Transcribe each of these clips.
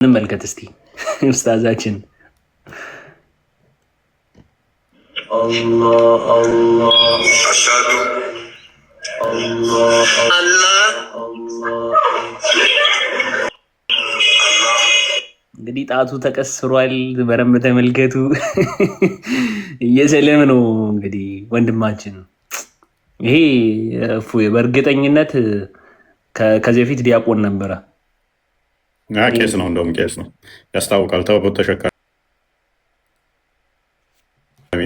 እንመልከት እስቲ ኡስታዛችን አላህ አላህ አሽሀዱ አላህ አላህ እንግዲህ ጣቱ ተቀስሯል። በረም ተመልከቱ። እየሰለም ነው እንግዲህ ወንድማችን። ይሄ በእርግጠኝነት ከዚህ በፊት ዲያቆን ነበረ። ቄስ ነው፣ እንደውም ቄስ ነው ያስታውቃል። ተውበት ተሸካሚ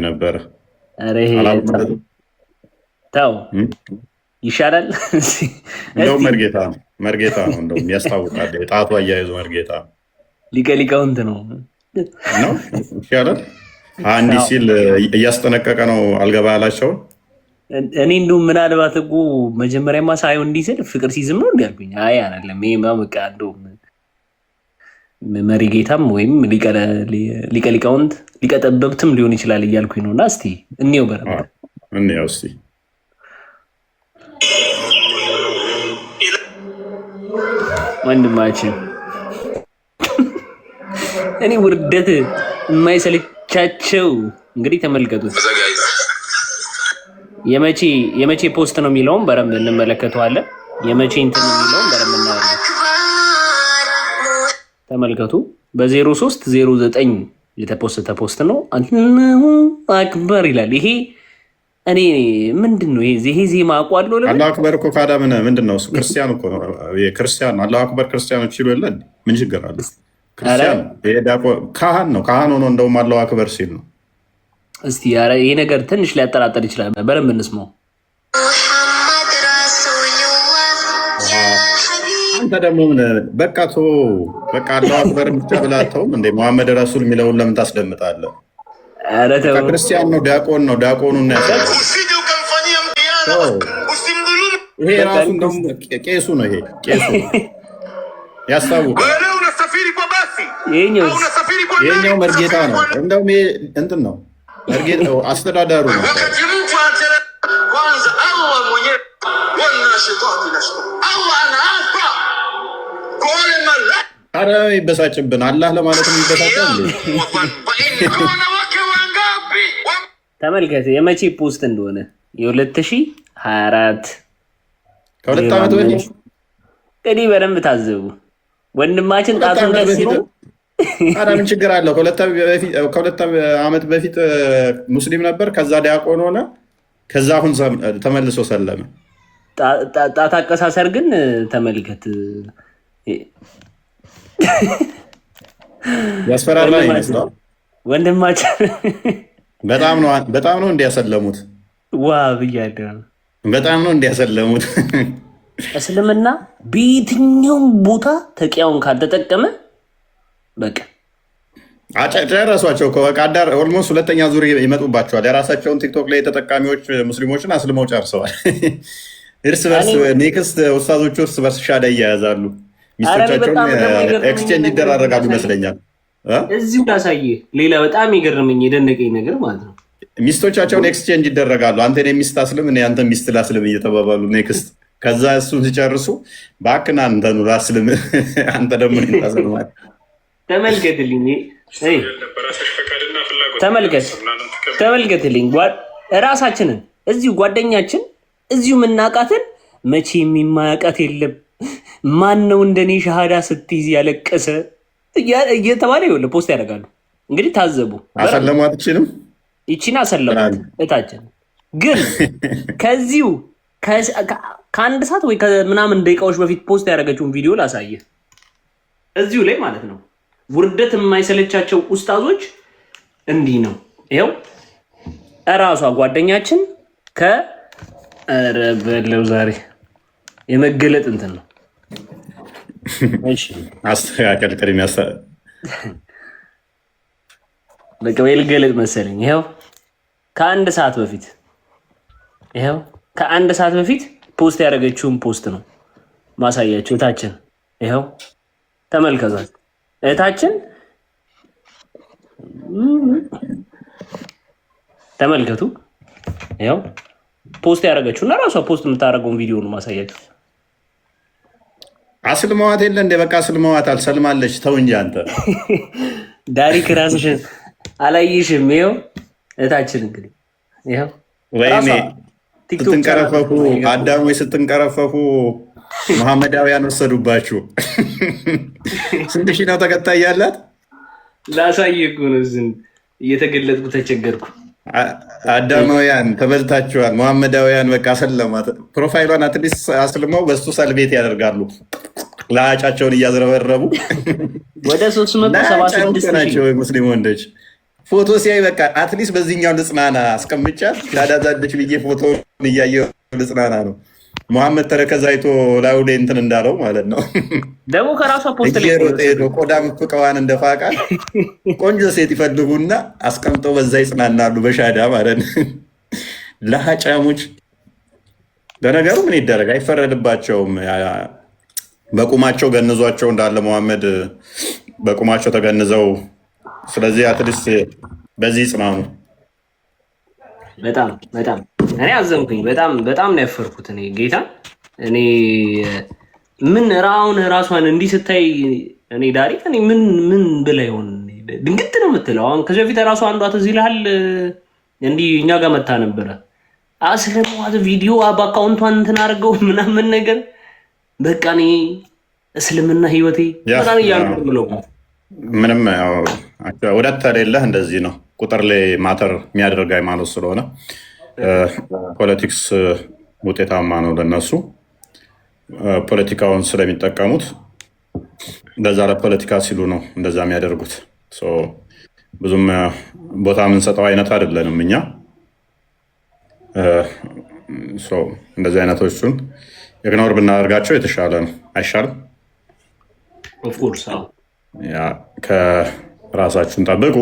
ነበረ። ተው ይሻላል። እንደውም መርጌታ ነው፣ እንደውም ያስታውቃል። የጣቱ አያይዞ መርጌታ ነው። ሊቀ ሊቃውንት ነው ይሻላል። እንዲህ ሲል እያስጠነቀቀ ነው አልገባ ያላቸውን። እኔ እንዲሁ ምናልባት እኮ መጀመሪያማ ሳይሆን እንዲህ ስል ፍቅር ሲዝም ነው እንዲያልኩኝ። አይ አይደለም፣ ይሄማ በቃ እንደውም መሪ ጌታም ወይም ሊቀ ሊቃውንት ሊቀ ጠበብትም ሊሆን ይችላል እያልኩኝ ነው። እና እስቲ እንየው በረመ እንየው እስቲ ወንድማችን። እኔ ውርደት የማይሰለቻቸው እንግዲህ ተመልከቱት። የመቼ ፖስት ነው የሚለውም በረምብ እንመለከተዋለን። የመቼ እንትን የሚለውም በረምብ እናያለን። ተመልከቱ። በ0309 የተፖስተ ፖስት ነው። አላሁ አክበር ይላል። ይሄ እኔ ምንድን ነው ይሄ ዜማ አቋለው ለምን አላሁ አክበር እኮ ካዳ ምንድን ነው? ክርስቲያን እኮ ነው። የክርስቲያን አላሁ አክበር ክርስቲያኖች ይሉ የለ ምን ችግር አለ? ክርስቲያን ካህን ነው። ካህን ሆኖ እንደውም አላሁ አክበር ሲል ነው። እስቲ ይሄ ነገር ትንሽ ሊያጠራጠር ይችላል። በደንብ እንስማው። አንተ ደግሞ ምን በቃ አላሁ አክበር ብቻ ብላተውም እንደ መሐመድ ረሱል የሚለውን ለምን ታስደምጣለህ? ክርስቲያን ነው፣ ዲያቆን ነው። ዲያቆኑና ይሄ ራሱ እንደውም ቄሱ ነው። ይሄ ቄሱ ያስታውቃል። ይሄኛው መርጌታ ነው። እንደውም ይሄ እንትን ነው መርጌታው አስተዳዳሩ ነው። አረ ይበሳጭብን አላህ ለማለት የሚበሳጭ ተመልከት። የመቼ ፖስት እንደሆነ የ2024 ከሁለት ዓመት በፊት እንግዲህ በደንብ ታዘቡ። ወንድማችን ጣቱን ቀስሮ አረ ምን ችግር አለው? ከሁለት ዓመት በፊት ሙስሊም ነበር፣ ከዛ ዲያቆን ሆነ፣ ከዛ አሁን ተመልሶ ሰለመ። ጣት አቀሳሰር ግን ተመልከት። ያስፈራራ ይመስላል ወንድማችን። በጣም ነው እንዲያሰለሙት። ዋ ብያለሁ። በጣም ነው እንዲያሰለሙት። እስልምና በየትኛውም ቦታ ተቂያውን ካልተጠቀመ በቃ ጨረሷቸው እኮ በቃ አዳር ኦልሞስት ሁለተኛ ዙር ይመጡባቸዋል። የራሳቸውን ቲክቶክ ላይ ተጠቃሚዎች ሙስሊሞችን አስልመው ጨርሰዋል። እርስ በርስ ኔክስት ኡስታዞቹ እርስ በርስ ሻዳ እያያዛሉ። ሚስቶቻቸውን ኤክስቼንጅ ይደራረጋሉ ይመስለኛል። እዚሁ ላሳየህ ሌላ በጣም የገረመኝ የደነቀኝ ነገር ማለት ነው። ሚስቶቻቸውን ኤክስቼንጅ ይደረጋሉ። አንተ ሚስት አስልም፣ እኔ አንተ ሚስት ላስልም እየተባባሉ ኔክስት። ከዛ እሱን ሲጨርሱ እባክህን አንተኑ ላስልም፣ አንተ ደግሞ ታስልማል። ተመልከትልኝ፣ ተመልከትልኝ እራሳችንን እዚሁ ጓደኛችን እዚሁ የምናውቃትን መቼ የሚማያውቃት የለም። ማን ነው እንደኔ ሻሃዳ ስትይዝ ያለቀሰ እየተባለ ይኸውልህ ፖስት ያደርጋሉ። እንግዲህ ታዘቡ። አሰለሟትችንም ይቺን አሰለሟት እታችን ግን ከዚሁ ከአንድ ሰዓት ወይ ከምናምን ደቂቃዎች በፊት ፖስት ያደረገችውን ቪዲዮ ላሳየህ እዚሁ ላይ ማለት ነው። ውርደት የማይሰለቻቸው ኡስታዞች እንዲህ ነው። ይኸው እራሷ ጓደኛችን በለው ዛሬ የመገለጥ እንትን ነው። አስተካከል ቅድም በቃ ልገለጥ መሰለኝ። ይኸው ከአንድ ሰዓት በፊት ፖስት ያደረገችውን ፖስት ነው ማሳያቸው። እህታችን ይኸው ተመልከቷት። እህታችን ተመልከቱ። ይኸው ፖስት ያደረገችው እና ራሷ ፖስት የምታደርገውን ቪዲዮ ነው ማሳያችሁ። አስልመዋት የለ እንደ በቃ አስልመዋታል። ሰልማለች። ተው እንጂ አንተ ዳሪክ ራስሽን አላየሽም? ይኸው እታችን እንግዲህ ይኸው ወይኔ ስትንቀረፈፉ አዳሞች ስትንቀረፈፉ መሐመዳውያን ወሰዱባችሁ። ስንት ሺህ ነው ተከታይ ያላት? ላሳየ እኮ ነው እየተገለጥኩ ተቸገርኩ። አዳማውያን ተበልታችኋል። መሐመዳውያን በቃ ሰለማት። ፕሮፋይሏን አትሊስት አስልመው በሱ ሰልቤት ያደርጋሉ። ለአጫቸውን እያዝረበረቡ ወደ 376 ናቸው ሙስሊም ወንዶች። ፎቶ ሲያይ በቃ አትሊስት በዚህኛው ልጽናና አስቀምጫት ዳዳዛደች ብዬ ፎቶ እያየሁ ልጽናና ነው። መሐመድ ተረከዝ አይቶ ላዩ ላይ እንትን እንዳለው ማለት ነው። ደግሞ ከራሷ ፖስት እየሮጠ ሄዶ ቆዳ ምፍቀዋን እንደፋቃ ቆንጆ ሴት ይፈልጉና አስቀምጠው በዛ ይጽናናሉ። በሻዳ ማለት ነው። ለሀጫሙች ለነገሩ ምን ይደረግ አይፈረድባቸውም። በቁማቸው ገንዟቸው እንዳለ መሐመድ በቁማቸው ተገንዘው። ስለዚህ አትሊስት በዚህ ጽናኑ። በጣም በጣም እኔ አዘንኩኝ። በጣም ነው ያፈርኩት። እኔ ጌታ እኔ ምን ራውን ራሷን እንዲህ ስታይ እኔ ዳሪክ እኔ ምን ብላ ይሆን ድንግጥ ነው የምትለው። አሁን ከዚህ በፊት ራሷ አንዷ ትዝ ይልሃል እንዲህ እኛ ጋር መታ ነበረ አስለሟት ቪዲዮ በአካውንቷን እንትን አድርገው ምናምን ነገር በቃ እኔ እስልምና ህይወቴ በጣም እያልኩ ብለው ምንም ወደት ተሌለህ እንደዚህ ነው። ቁጥር ላይ ማተር የሚያደርግ ሃይማኖት ስለሆነ ፖለቲክስ ውጤታማ ነው ለነሱ። ፖለቲካውን ስለሚጠቀሙት እንደዛ ለፖለቲካ ሲሉ ነው እንደዛ የሚያደርጉት። ብዙም ቦታ የምንሰጠው አይነት አይደለንም እኛ። እንደዚህ አይነቶቹን ኢግኖር ብናደርጋቸው የተሻለ ነው። አይሻልም? ከራሳችሁን ጠብቁ፣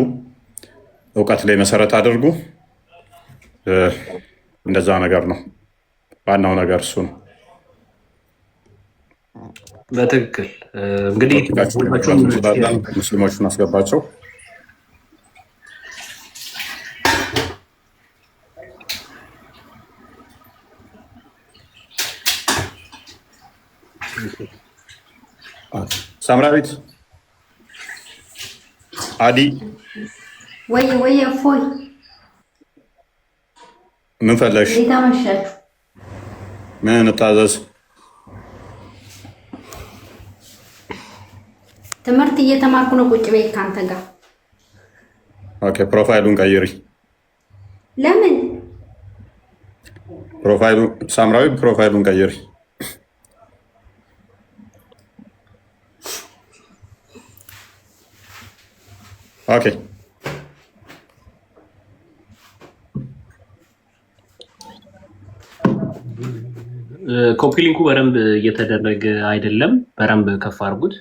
እውቀት ላይ መሰረት አድርጉ። እንደዛ ነገር ነው ዋናው ነገር እሱ ነው። በትክክል እንግዲህ ሙስሊሞቹን አስገባቸው። ሳምራዊት አዲ ወይ እፎይ ምን ፈለግሽ? ምን እንታዘዝ? ትምህርት እየተማርኩ ነው። ቁጭ በይ ካንተ ጋር። ኦኬ ፕሮፋይሉን ቀይሪ። ለምን? ሳምራዊ ፕሮፋይሉን ቀይሪ። ኦኬ ኮፒ ሊንኩ በደንብ እየተደረገ አይደለም። በደንብ ከፍ አድርጉት።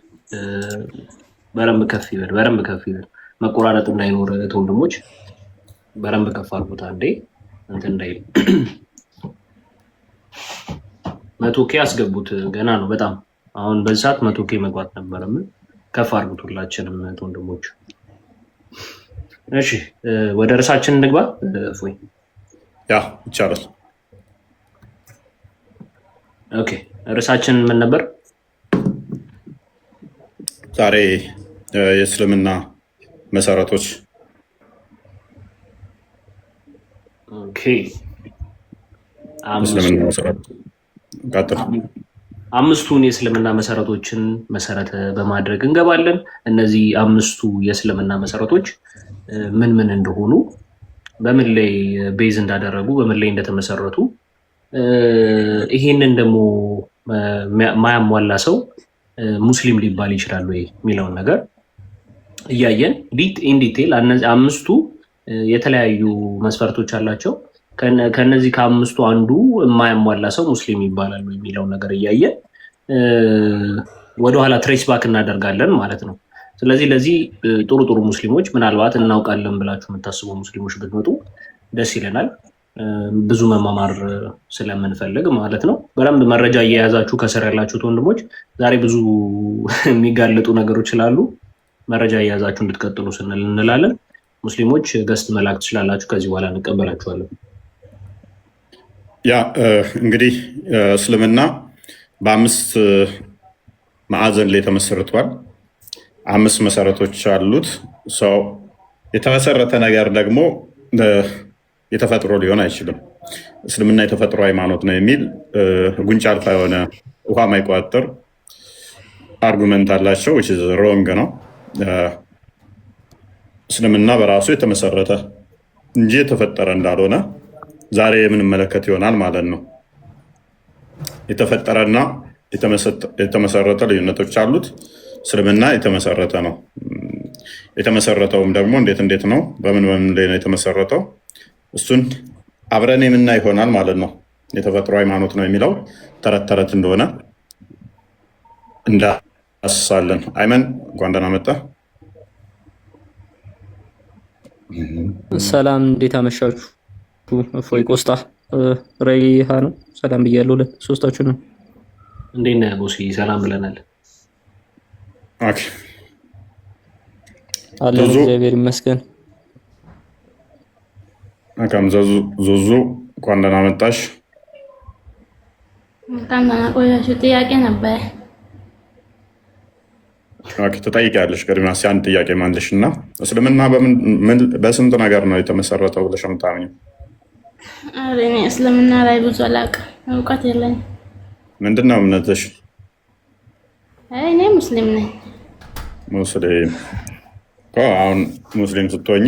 በደንብ ከፍ ይበል። መቆራረጥ እንዳይኖር ወንድሞች በደንብ ከፍ አድርጉት። አንዴ እንትን እንዳይል 100K አስገቡት። ገና ነው በጣም አሁን በዚህ ሰዓት 100K መግባት ነበረም። ከፍ አድርጉት ሁላችንም ወንድሞች። እሺ ወደ ርዕሳችን እንግባ። እፎይ ያ ይቻላል። ኦኬ ርዕሳችን ምን ነበር? ዛሬ የእስልምና መሰረቶች። ኦኬ አምስቱን የእስልምና መሰረቶችን መሰረት በማድረግ እንገባለን። እነዚህ አምስቱ የእስልምና መሰረቶች ምን ምን እንደሆኑ፣ በምን ላይ ቤዝ እንዳደረጉ፣ በምን ላይ እንደተመሰረቱ፣ ይሄንን ደግሞ ማያሟላ ሰው ሙስሊም ሊባል ይችላል ወይ የሚለውን ነገር እያየን ኢንዲቴል አምስቱ የተለያዩ መስፈርቶች አላቸው። ከነዚህ ከአምስቱ አንዱ የማያሟላ ሰው ሙስሊም ይባላል ወይ የሚለውን ነገር እያየን ወደኋላ ትሬስ ባክ እናደርጋለን ማለት ነው። ስለዚህ ለዚህ ጥሩ ሙስሊሞች ምናልባት እናውቃለን ብላችሁ የምታስቡ ሙስሊሞች ብትመጡ ደስ ይለናል። ብዙ መማማር ስለምንፈልግ ማለት ነው። በደንብ መረጃ እየያዛችሁ ከስር ያላችሁት ወንድሞች ዛሬ ብዙ የሚጋለጡ ነገሮች ስላሉ መረጃ እየያዛችሁ እንድትቀጥሉ ስንል እንላለን። ሙስሊሞች ገስት መላክ ትችላላችሁ። ከዚህ በኋላ እንቀበላችኋለን። ያ እንግዲህ እስልምና በአምስት ማዕዘን ላይ ተመስርቷል። 5 መሰረቶች አሉት። ሰው የተመሰረተ ነገር ደግሞ የተፈጥሮ ሊሆን አይችልም። እስልምና የተፈጥሮ ሃይማኖት ነው የሚል ጉንጭ አልፋ የሆነ ውሃ ማይቋጠር አርጉመንት አላቸው። ሮንግ ነው። እስልምና በራሱ የተመሰረተ እንጂ የተፈጠረ እንዳልሆነ ዛሬ የምንመለከት ይሆናል ማለት ነው። የተፈጠረና የተመሰረተ ልዩነቶች አሉት። እስልምና የተመሰረተ ነው። የተመሰረተውም ደግሞ እንዴት ነው፣ በምን ላይ ነው የተመሰረተው? እሱን አብረን የምናይ ይሆናል ማለት ነው። የተፈጥሮ ሃይማኖት ነው የሚለው ተረት ተረት እንደሆነ እንዳስሳለን። አይመን እንኳን ደህና መጣ። ሰላም፣ እንዴት አመሻችሁ? እፎይ፣ ቆስጣ፣ ረይሃ ነው። ሰላም ብያለሁ ለሶስታችሁ ነው። እንዴት ነህ ቦሲ? ሰላም ብለናል። ኦኬ አለን፣ እግዚአብሔር ይመስገን። አካም ዙዙ እንኳን ደህና መጣሽ። እንኳን ደህና ቆያችሁ። ጥያቄ ነበር። ኦኬ ትጠይቂያለሽ። ቅድሚያ እስኪ አንድ ጥያቄ ማለሽ እና እስልምና በስንት ነገር ነው የተመሰረተው ብለሽ ነው የምታምኚው? እኔ እስልምና ላይ ብዙ አላውቅም፣ እውቀት የለኝም። ምንድን ነው እምነትሽ? እኔ ሙስሊም ነኝ። ሙስሊም አሁን ሙስሊም ስትሆኚ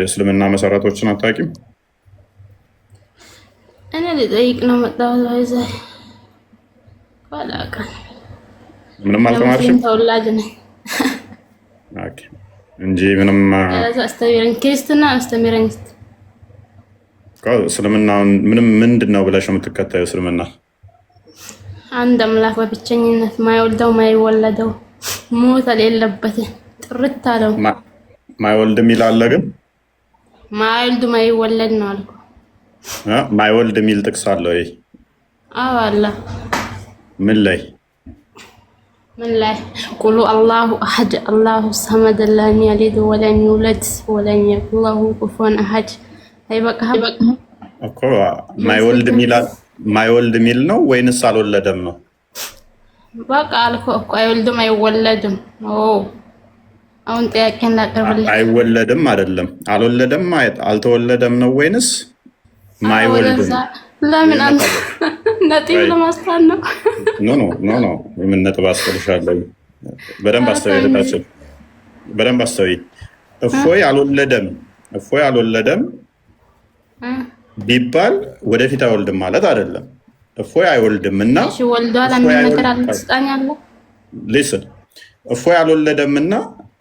እስልምና መሰረቶችን አታውቂም? እኔ ልጠይቅ ነው መጣሁት። ባይዘ አላውቅም። ምንም አልተማርሽም? ተወላጅ ነኝ እንጂ ምንም አስተምረኝ። ክርስትና አስተምረኝ። እስልምና ምንድን ነው ብለሽ የምትከታዩ? እስልምና አንድ አምላክ በብቸኝነት ማይወልደው ማይወለደው ሞት የሌለበት ጥርት አለው። ማይወልድ የሚል አለ ግን ማይወልድ ማይወለድ ነው አልኩ። ማይወልድ የሚል ጥቅስ አለ ወይ? አዎ አለ። ምን ላይ? ቁሉ አላሁ አሐድ አላሁ ሰመድ ለም የሊድ ወለም ይውለድ ወለም የኩን ለሁ ኩፉወን አሐድ። አይበቃህም እኮ ማይወልድ የሚል ነው ወይንስ አልወለደም ነው? በቃ አልኩ እኮ አይወልድም አይወለድም። አሁን ጥያቄ እናቀርብልኝ። አይወለድም አይደለም፣ አልወለደም አልተወለደም ነው ወይንስ ማይወልድ? ለምን አንተ ነጥብ ለማስታን ነው? ኖ ምን ነጥብ አስፈልሻለሁ? በደንብ አስተውይታችን፣ በደንብ አስተውይ። እፎይ አልወለደም ቢባል ወደፊት አይወልድም ማለት አይደለም። እፎይ አይወልድም እና እሺ ወልዷል ነገር አልተስጣኛለ። ሊስን እፎይ አልወለደም እና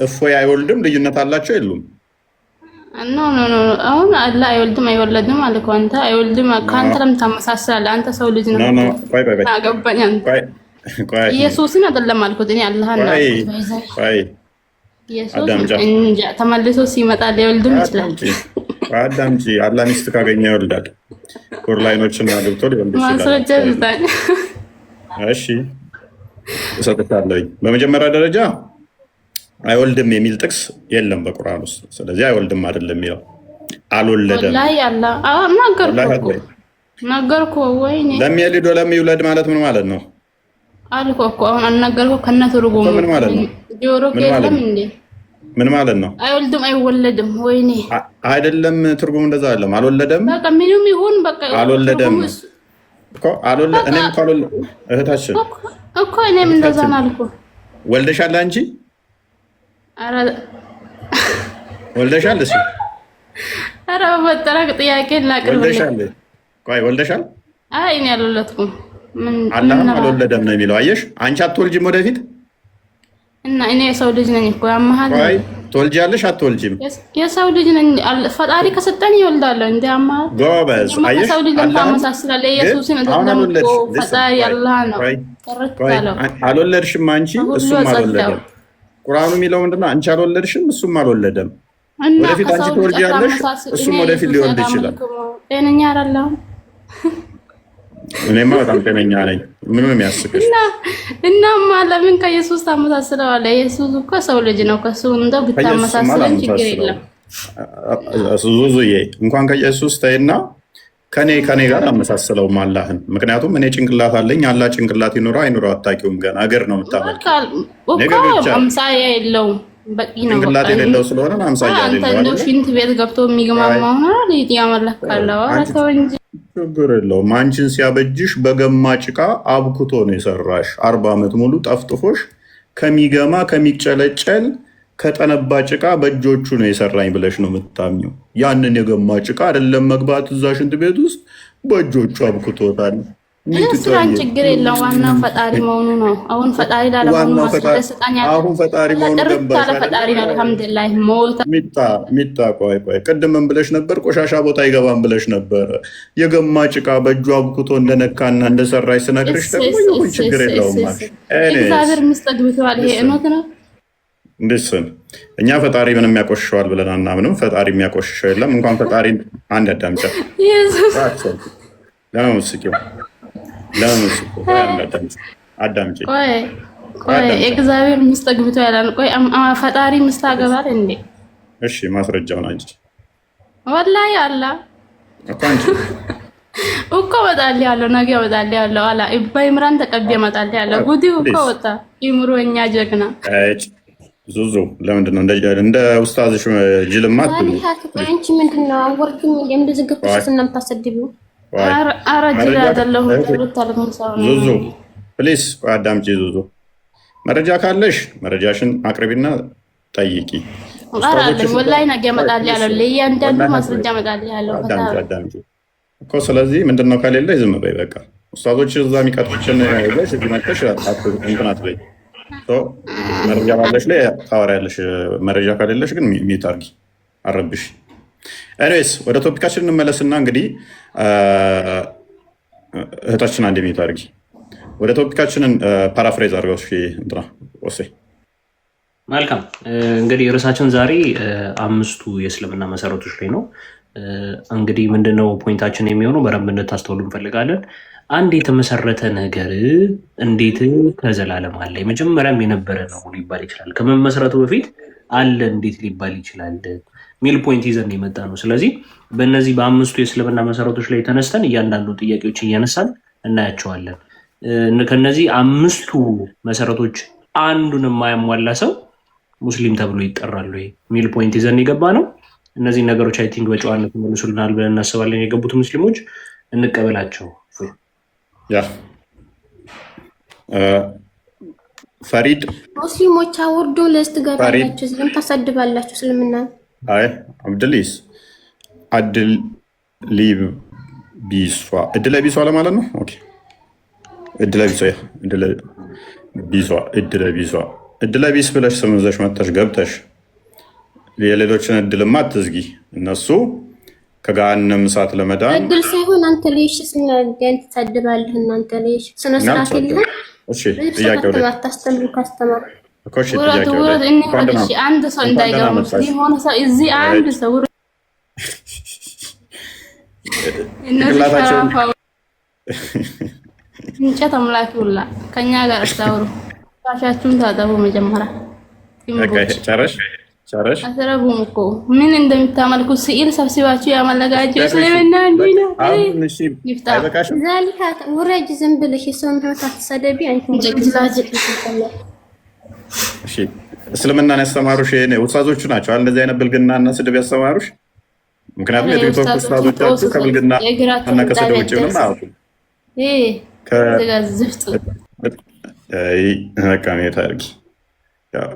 እፎይ አይወልድም ልዩነት አላቸው የሉም? ኖ አሁን አላ አይወልድም አይወለድም አልኩ። አንተ አይወልድም ካንተ ለምን ታመሳስላለህ? አንተ ሰው ልጅ ነው። አገባኝ። ኢየሱስን አይደለም አልኩት እኔ አላህን ነው። ኢየሱስ እንጃ ተመልሶ ሲመጣ ሊወልድም ይችላል። አዳምጪ። አላህ ሚስት ካገኘ ይወልዳል። ኮርላይኖችን አግብቶ ሊወልድ ይችላል። ማስረጃ ዝታኝ። እሺ እሰጥታለሁ። በመጀመሪያ ደረጃ አይወልድም የሚል ጥቅስ የለም በቁርአን ውስጥ። ስለዚህ አይወልድም አይደለም የሚለው አልወለደም። ወላሂ አላህ ነገርኩ። ወይኔ ለም የሊድ ወለም ይውለድ ማለት ምን ማለት ነው? አልኩ እኮ አሁን አልነገርኩ ከነ ትርጉሙ። ምን ማለት ነው? ጆሮ የለም እንዴ? ምን ማለት ነው? አይወልድም አይወለድም። ወይኔ አይደለም፣ ትርጉሙ እንደዛ አይደለም። አልወለደም በቃ ምንም ይሁን በቃ አልወለደም እኮ እኔም እኮ እህታችን እኮ እኔም እንደዛ ነው አልኩ። ወልደሻል አንቺ? አረ ወልደሻል? እሺ አረ በጠራቅ ጥያቄ ላቅርብ። ወልደሻል? አይ እኔ አልወለድኩም። አላህ አልወለደም ነው የሚለው። አየሽ፣ አንቺ አትወልጂም ወደፊት እና እኔ የሰው ልጅ ነኝ እኮ ያመሃል። ትወልጃለሽ አትወልጂም? የሰው ልጅ ነኝ። ፈጣሪ ከሰጠኝ ይወልዳለሁ። እንደ ያመሃል ጎበዝ። አየሽ፣ የሰው ልጅ ታመሳስላለህ። ኢየሱስን አይደለም እኮ ፈጣሪ አላህ ነው። ተረታለው። አልወለድሽም አንቺ፣ እሱም አልወለደም። ቁርአኑ የሚለው ምንድነው? አንቺ አልወለድሽም እሱም አልወለደም። ወደፊት አንቺ ትወልጃለሽ፣ እሱም ወደፊት ሊወልድ ይችላል። ጤነኛ አይደለሁም። እኔማ በጣም ጤነኛ ነኝ። ምን ነው የሚያስቅሽ? እናማ ለምን ከኢየሱስ ታመሳስለዋለህ? ኢየሱስ እኮ ሰው ልጅ ነው። ከሱ እንደው ብታመሳስለን ችግር የለም። ዙዙዬ እንኳን ከኢየሱስ ተይና ከኔ ጋር አመሳሰለውም አላህን። ምክንያቱም እኔ ጭንቅላት አለኝ፣ አላህ ጭንቅላት ይኖረው አይኖረው አታውቂውም። ገና አገር ነው የምታመልከው። አምሳያ የለውም በቂ ነው። ጭንቅላት የሌለው ስለሆነ አምሳያ የሌለው አንተ ሽንት ቤት ገብቶ የሚገማማው ነው ያመለካለው። ተው እንጂ ችግር የለውም። አንቺን ሲያበጅሽ በገማ ጭቃ አብኩቶ ነው የሰራሽ። 40 ዓመት ሙሉ ጠፍጥፎሽ ከሚገማ ከሚጨለጨል ከጠነባ ጭቃ በእጆቹ ነው የሰራኝ ብለሽ ነው የምታምኘው። ያንን የገማ ጭቃ አይደለም መግባት እዛ ሽንት ቤት ውስጥ በእጆቹ አብኩቶታል። እሱን ችግር የለም። ዋናው ፈጣሪ መሆኑ ነው። አሁን ፈጣሪ ላለመሆኑ ማስደሰታኛል። አሁን ፈጣሪ መሆኑ ገባሽ? ፈጣሪ ነው አልሐምዱሊላህ። ሞታ ሚጣ ቆይ ቅድምም ብለሽ ነበር፣ ቆሻሻ ቦታ አይገባም ብለሽ ነበር። የገማ ጭቃ በእጁ አብኩቶ እንደነካና እንደሰራሽ ስነግርሽ ደግሞ ይሁን ችግር የለውም ማለት እግዚአብሔር የሚስጠግብተዋል። ይሄ እውነት ነው። እንድስን እኛ ፈጣሪ ምንም ያቆሽሸዋል ብለን አናምንም። ፈጣሪ የሚያቆሽሸው የለም። እንኳን ፈጣሪ አንድ አዳምጫ ለመመስኪው አዳምጪ። ቆይ እግዚአብሔር ሚስት አግብቶ ያላል። ቆይ ፈጣሪ ሚስት አገባል እንዴ? እሺ ማስረጃውን አንቺ። ወላሂ አላ እኮ አንቺ እኮ ወጣል ያለው ነገ ወጣል ያለው አላ ኢብራሂም ተቀበየ መጣል ያለው ጉዲው እኮ ወጣ። ይምሩ እኛ ጀግና ዙዙ ለምንድን ነው እንደ ኡስታዝሽ ጅልማት? አንቺ ምንድነው አወርድም እንደዚህ ግፍሽ እናምታሰድቢው? አረ ጅል አይደለሁ። ዙዙ ፕሊስ አዳምጪ። ዙዙ መረጃ ካለሽ መረጃሽን አቅርቢና ጠይቂ። አራለም ወላሂ ነገ እመጣለሁ ያለው ለእያንዳንዱ ማስረጃ እመጣለሁ ያለው አዳምጪ እኮ። ስለዚህ ምንድነው ከሌለ ዝም በይ በቃ። ኡስታዞች እዛ የሚቀጥፉችን ይዘሽ እዚህ መጥተሽ እንትን አትበይ። መረጃ ባለሽ ላይ ታወሪያለሽ። መረጃ ከሌለሽ ግን ሚዩት አድርጊ፣ አረብሽ። ኤኒዌይስ ወደ ቶፒካችን እንመለስና እንግዲህ እህታችን አንድ ሚዩት አድርጊ። ወደ ቶፒካችንን ፓራፍሬዝ አድርገው እንትና ወሴ። መልካም እንግዲህ ርዕሳችን ዛሬ 5ቱ የእስልምና መሰረቶች ላይ ነው። እንግዲህ ምንድነው ፖይንታችን የሚሆነው በደንብ እንድታስተውሉ እንፈልጋለን። አንድ የተመሰረተ ነገር እንዴት ከዘላለም አለ? መጀመሪያም የነበረ ነው ሊባል ይችላል። ከመመስረቱ በፊት አለ እንዴት ሊባል ይችላል ሚል ፖይንት ይዘን የመጣ ነው። ስለዚህ በእነዚህ በ5ቱ የእስልምና መሰረቶች ላይ ተነስተን እያንዳንዱ ጥያቄዎች እያነሳን እናያቸዋለን። ከነዚህ 5ቱ መሰረቶች አንዱን የማያሟላ ሰው ሙስሊም ተብሎ ይጠራሉ ሚል ፖይንት ይዘን የገባ ነው። እነዚህ ነገሮች አይ ቲንክ በጨዋነት መልሱልናል ብለን እናስባለን። የገቡት ሙስሊሞች እንቀበላቸው። ያ ፈሪድ ሙስሊሞች አውርዶ ለስትገባላችሁ ዝም ታሰድባላችሁ። እስልምና አይ አብድሊስ አድል ሊቢሷ እድለ ቢሷ ለማለት ነው። ኦኬ እድለ ቢሷ እድለ ቢስ ብለሽ ስምዘሽ መጥተሽ ገብተሽ የሌሎችን እድልማ አትዝጊ። እነሱ ከገሃነም እሳት ለመዳን እድል ሳይሆን አንተ ለይሽ ስናገን ተሰድባለህ። እናንተ ለይሽ ስነ ስርዓት የለም። እሺ ጥያቄው ላይ ታስተምሩ ካስተማሩ እኮ ጥያቄው ላይ አንድ ሰው እንዳይገባ ሙስሊም ሆነ ሰው እዚህ አንድ ሰው እንጨት አምላክ ሁላ ከኛ ጋር አስተውሩ። ሻሻችሁን ታጠቡ መጀመሪያ። ጨረሽ አሰረቡም እኮ ምን እንደምታመልኩ ስዕል ሰብስባችሁ ያመለካችሁ እስልምና እንዴ ነው? ዛሊካ ወራጅ ዝም ብለሽ የሰው ምህረት አትሰደቢ። አንቺ እሺ እስልምናን ያስተማሩሽ ኡስታዞቹ ናቸው እንደዚህ አይነት ብልግናና ስድብ ያስተማሩሽ? ምክንያቱም የቲክቶክ ኡስታዞቻችሁ ከብልግና እና ከስድብ ውጭ ምንም አያውቁም።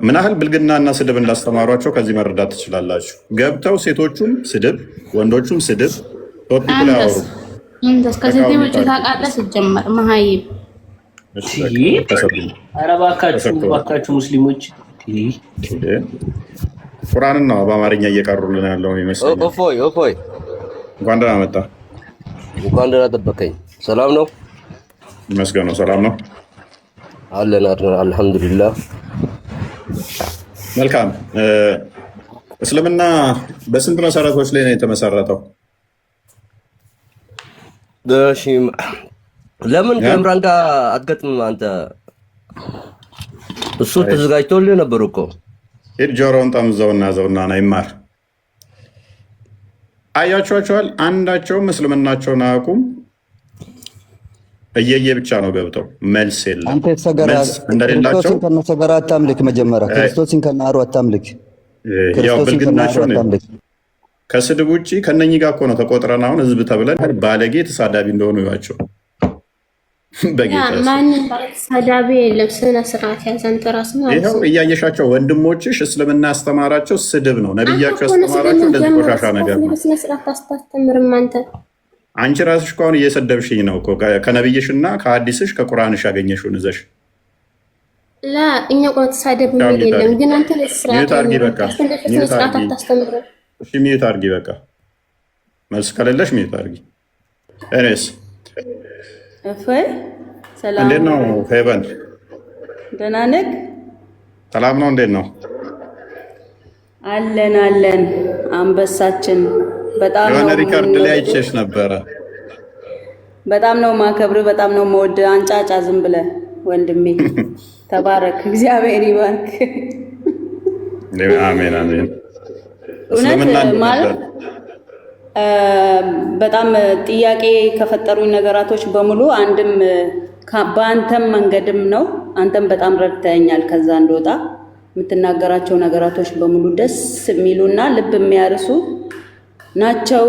ምን ያህል ብልግና እና ስድብ እንዳስተማሯቸው ከዚህ መረዳት ትችላላችሁ። ገብተው ሴቶቹም ስድብ ወንዶቹም ስድብ ቶፒክ ላይ አወሩ። ከዚህ ውጭ ታውቃለህ ሲጀመር መሀይብ ኧረ እባካችሁ ሙስሊሞች ቁርአንን ነው በአማርኛ እየቀሩልን ያለው ይመስለኛል። እፎይ እንኳን ደህና መጣ። እንኳን ደህና ጠበቀኝ። ሰላም ነው? ይመስገን ነው። ሰላም ነው አለን አልሐምዱሊላህ። መልካም። እስልምና በስንት መሰረቶች ላይ ነው የተመሰረተው? እሺ ለምን ከዕምራን ጋር አትገጥምም አንተ? እሱ ተዘጋጅቶልህ ነበር እኮ። ሂድ ጆሮውን ጠምዘውና ዘውና ና ይማር። አያችኋቸዋል። አንዳቸውም እስልምናቸውን አያውቁም። እየየ ብቻ ነው ገብተው መልስ የለም። አንተ እንደሌላቸው ከነሰገራ አታምልክ። መጀመሪያ ክርስቶስን ከናሩ አታምልክ። ያው ብልግናቸው ነው። ከስድብ ውጭ ከነኚህ ጋር እኮ ነው ተቆጥረን አሁን ህዝብ ተብለን ባለጌ ተሳዳቢ እንደሆኑ ይዋቸው። ማንም ተሳዳቢ የለም። ስነ ስርዓት ያዘንተ ራስ ነው። ይኸው እያየሻቸው ወንድሞችሽ እስልምና ያስተማራቸው ስድብ ነው። ነብያቸው ያስተማራቸው እንደዚህ ቆሻሻ ነገር ነው። ስነ ስርዓት አስተምርም አንተ አንቺ ራስሽ ከሆነ እየሰደብሽኝ ነው እኮ ከነብይሽና ከሐዲስሽ ከቁርአንሽ ያገኘሽውን ይዘሽ ላ እኛ ቆጥ ተሳደብ ነው የለም። ግን አንተ ለስርዓት ስነ ስርዓት አታስተምር። እሺ ሚዩት አድርጊ። በቃ መልስ ከሌለሽ ሚዩት አድርጊ። እኔስ እፈይ ሰላም። እንዴት ነው ፌበን? ደህና ነህ? ሰላም ነው። እንዴት ነው? አለን አንበሳችን። በጣም ነው የሆነ ሪከርድ ላይ አይቼሽ ነበረ። በጣም ነው ማከብር፣ በጣም ነው መወድ። አንጫጫ ዝም ብለህ ወንድሜ። ተባረክ፣ እግዚአብሔር ይባርክ። አሜን አሜን። እውነት ማለት በጣም ጥያቄ ከፈጠሩኝ ነገራቶች በሙሉ አንድም በአንተም መንገድም ነው። አንተም በጣም ረድተኛል። ከዛ እንደወጣ የምትናገራቸው ነገራቶች በሙሉ ደስ የሚሉና ልብ የሚያርሱ ናቸው።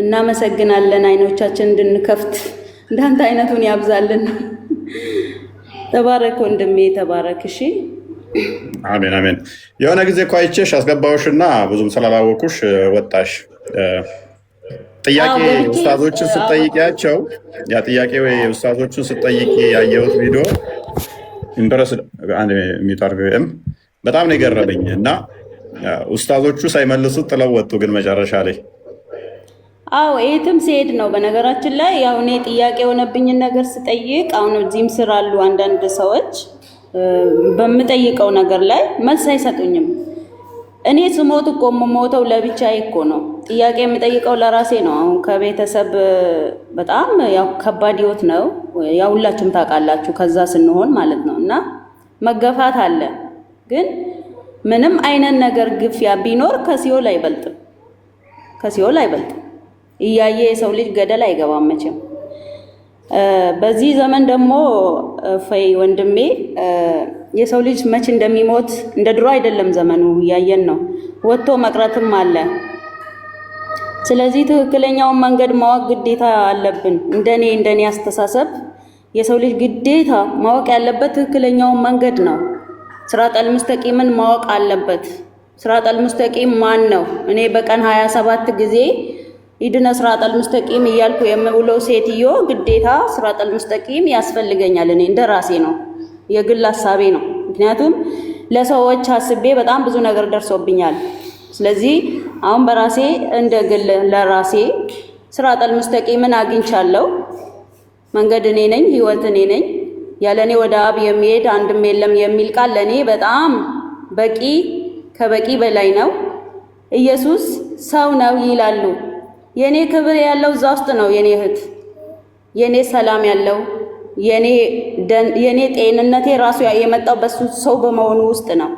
እናመሰግናለን። አይኖቻችን እንድንከፍት እንዳንተ አይነቱን ያብዛልን። ተባረክ ወንድሜ ተባረክ። እሺ አሜን አሜን። የሆነ ጊዜ እኮ አይቼሽ አስገባሁሽና ብዙም ስላላወኩሽ ወጣሽ። ጥያቄ ኡስታዞችን ስትጠይቂያቸው ያ ጥያቄ ወይ ኡስታዞችን ስትጠይቂ ያየሁት ቪዲዮ ኢምፕረስ የሚታርገም በጣም ነው የገረመኝ እና ኡስታዞቹ ሳይመልሱት ጥለው ወጡ። ግን መጨረሻ ላይ አዎ የትም ሲሄድ ነው። በነገራችን ላይ ያው እኔ ጥያቄ የሆነብኝን ነገር ስጠይቅ አሁን እዚህም ስር አሉ አንዳንድ ሰዎች በምጠይቀው ነገር ላይ መልስ አይሰጡኝም። እኔ ስሞት እኮ የምሞተው ለብቻዬ እኮ ነው። ጥያቄ የምጠይቀው ለራሴ ነው። አሁን ከቤተሰብ በጣም ያው ከባድ ህይወት ነው። ያው ሁላችሁም ታውቃላችሁ ከዛ ስንሆን ማለት ነው። እና መገፋት አለ። ግን ምንም አይነት ነገር ግፊያ ቢኖር ከሲኦል አይበልጥም፣ ከሲኦል አይበልጥም። እያየ የሰው ልጅ ገደል አይገባም መቼም። በዚህ ዘመን ደግሞ ፈይ ወንድሜ የሰው ልጅ መች እንደሚሞት እንደ ድሮ አይደለም ዘመኑ፣ እያየን ነው። ወጥቶ መቅረትም አለ። ስለዚህ ትክክለኛውን መንገድ ማወቅ ግዴታ አለብን። እንደኔ አስተሳሰብ የሰው ልጅ ግዴታ ማወቅ ያለበት ትክክለኛውን መንገድ ነው። ሲራጠል ሙስተቂምን ማወቅ አለበት። ሲራጠል ሙስተቂም ማን ነው? እኔ በቀን 27 ጊዜ ኢድነ ሲራጠል ሙስተቂም እያልኩ የምውለው ሴትዮ ግዴታ ሲራጠል ሙስተቂም ያስፈልገኛል። እኔ እንደ ራሴ ነው፣ የግል ሀሳቤ ነው። ምክንያቱም ለሰዎች አስቤ በጣም ብዙ ነገር ደርሶብኛል። ስለዚህ አሁን በራሴ እንደ ግል ለራሴ ሲራጠል ሙስተቂምን አግኝቻለሁ። መንገድ እኔ ነኝ፣ ህይወት እኔ ነኝ። ያለኔ ወደ አብ የሚሄድ አንድም የለም የሚል ቃል ለኔ በጣም በቂ ከበቂ በላይ ነው። ኢየሱስ ሰው ነው ይላሉ። የኔ ክብር ያለው እዛ ውስጥ ነው። የኔ እህት፣ የኔ ሰላም ያለው የኔ ጤንነቴ ራሱ የመጣው በሱ ሰው በመሆኑ ውስጥ ነው።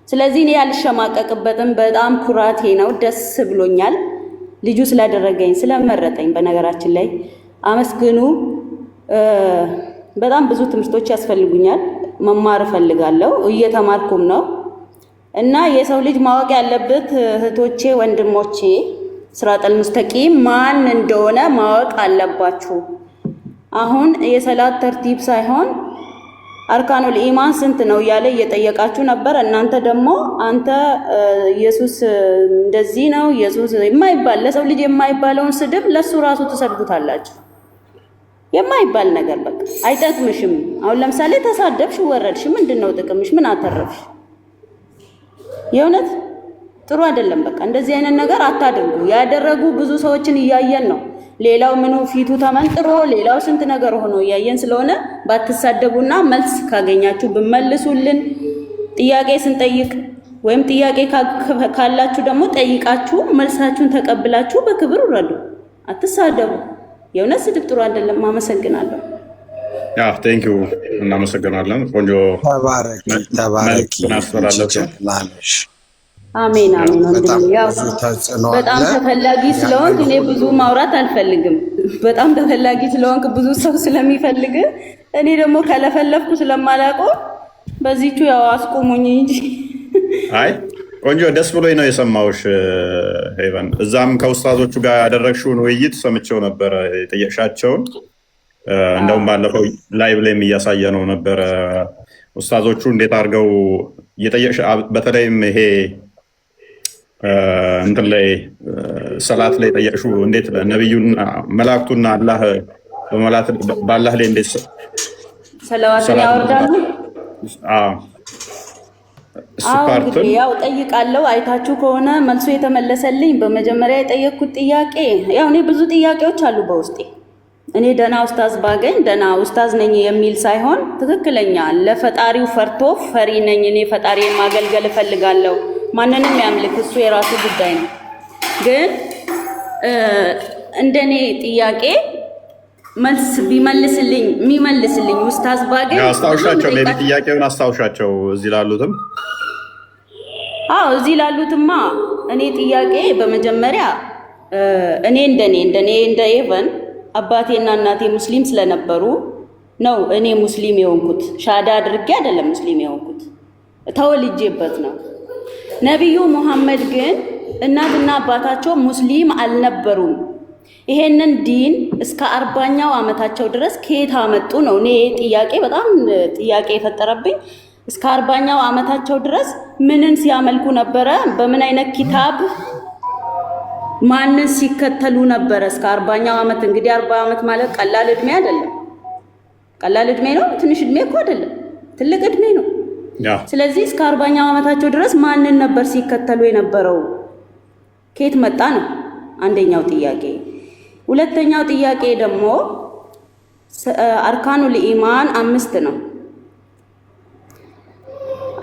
ስለዚህ እኔ ያልሸማቀቅበትም በጣም ኩራቴ ነው። ደስ ብሎኛል ልጁ ስላደረገኝ ስለመረጠኝ። በነገራችን ላይ አመስግኑ። በጣም ብዙ ትምህርቶች ያስፈልጉኛል፣ መማር እፈልጋለሁ፣ እየተማርኩም ነው። እና የሰው ልጅ ማወቅ ያለበት እህቶቼ፣ ወንድሞቼ ሲራጠል ሙስተቂም ማን እንደሆነ ማወቅ አለባችሁ። አሁን የሰላት ተርቲብ ሳይሆን አርካኑል ኢማን ስንት ነው እያለ እየጠየቃችሁ ነበር። እናንተ ደግሞ አንተ ኢየሱስ እንደዚህ ነው ኢየሱስ የማይባል ለሰው ልጅ የማይባለውን ስድብ ለሱ ራሱ ትሰድቡታላችሁ። የማይባል ነገር በቃ አይጠቅምሽም። አሁን ለምሳሌ ተሳደብሽ፣ ወረድሽ፣ ምንድነው ጥቅምሽ? ምን አተረፍሽ? የእውነት ጥሩ አይደለም። በቃ እንደዚህ አይነት ነገር አታድርጉ። ያደረጉ ብዙ ሰዎችን እያየን ነው። ሌላው ምኑ ፊቱ ተመንጥሮ ሌላው ስንት ነገር ሆኖ እያየን ስለሆነ ባትሳደቡና መልስ ካገኛችሁ ብመልሱልን። ጥያቄ ስንጠይቅ ወይም ጥያቄ ካላችሁ ደግሞ ጠይቃችሁ መልሳችሁን ተቀብላችሁ በክብር ውረዱ። አትሳደቡ። የእውነት ስድብ ጥሩ አይደለም። አመሰግናለሁ። ቴንክ ዩ። እናመሰግናለን። ቆንጆ ተባረኪ። አሜን አሜን። ያው በጣም ተፈላጊ ስለሆንክ እኔ ብዙ ማውራት አልፈልግም። በጣም ተፈላጊ ስለሆንክ ብዙ ሰው ስለሚፈልግ እኔ ደግሞ ከለፈለፍኩ ስለማላውቀው በዚህቹ ያው አስቆሙኝ እንጂ። አይ ቆንጆ ደስ ብሎኝ ነው የሰማሁሽ ሄቨን። እዛም ከኡስታዞቹ ጋር ያደረግሽውን ውይይት ሰምቼው ነበረ የጠየቅሻቸውን። እንደውም ባለፈው ላይቭ ላይም እያሳየ ነው ነበረ ኡስታዞቹ እንዴት አድርገው እየጠየቅሽ በተለይም ይሄ እንትን ላይ ሰላት ላይ ጠየቅሽው እንዴት ነብዩና መላእክቱና አላህ በአላህ ላይ እንዴት ሰላዋትን ያወርዳሉ? ያው ጠይቃለሁ። አይታችሁ ከሆነ መልሶ የተመለሰልኝ በመጀመሪያ የጠየቅኩት ጥያቄ ያው እኔ ብዙ ጥያቄዎች አሉ በውስጤ። እኔ ደህና ኡስታዝ ባገኝ ደህና ኡስታዝ ነኝ የሚል ሳይሆን ትክክለኛ ለፈጣሪው ፈርቶ ፈሪ ነኝ እኔ ፈጣሪን ማገልገል እፈልጋለሁ፣ ማንንም ያምልክ እሱ የራሱ ጉዳይ ነው። ግን እንደኔ ጥያቄ መልስ ቢመልስልኝ የሚመልስልኝ ኡስታዝ ባገኝ አስታውሻቸው። ሌላ ጥያቄውን አስታውሻቸው እዚህ ላሉትም። እዚህ ላሉትማ እኔ ጥያቄ በመጀመሪያ እኔ እንደ ኤቨን አባቴና እናቴ ሙስሊም ስለነበሩ ነው እኔ ሙስሊም የሆንኩት። ሻዳ አድርጌ አይደለም ሙስሊም የሆንኩት፣ ተወልጄበት ነው። ነቢዩ ሙሐመድ ግን እናትና አባታቸው ሙስሊም አልነበሩም። ይሄንን ዲን እስከ 40ኛው ዓመታቸው ድረስ ከየት አመጡ ነው እኔ ጥያቄ በጣም ጥያቄ የፈጠረብኝ። እስከ 40ኛው ዓመታቸው ድረስ ምንን ሲያመልኩ ነበረ? በምን አይነት ኪታብ ማንን ሲከተሉ ነበረ? እስከ 40ኛው ዓመት እንግዲህ 40 ዓመት ማለት ቀላል እድሜ አይደለም። ቀላል እድሜ ነው፣ ትንሽ እድሜ እኮ አይደለም፣ ትልቅ እድሜ ነው። ስለዚህ እስከ 40ኛው ዓመታቸው ድረስ ማንን ነበር ሲከተሉ የነበረው? ከየት መጣ ነው አንደኛው ጥያቄ። ሁለተኛው ጥያቄ ደግሞ አርካኑል ኢማን 5 ነው።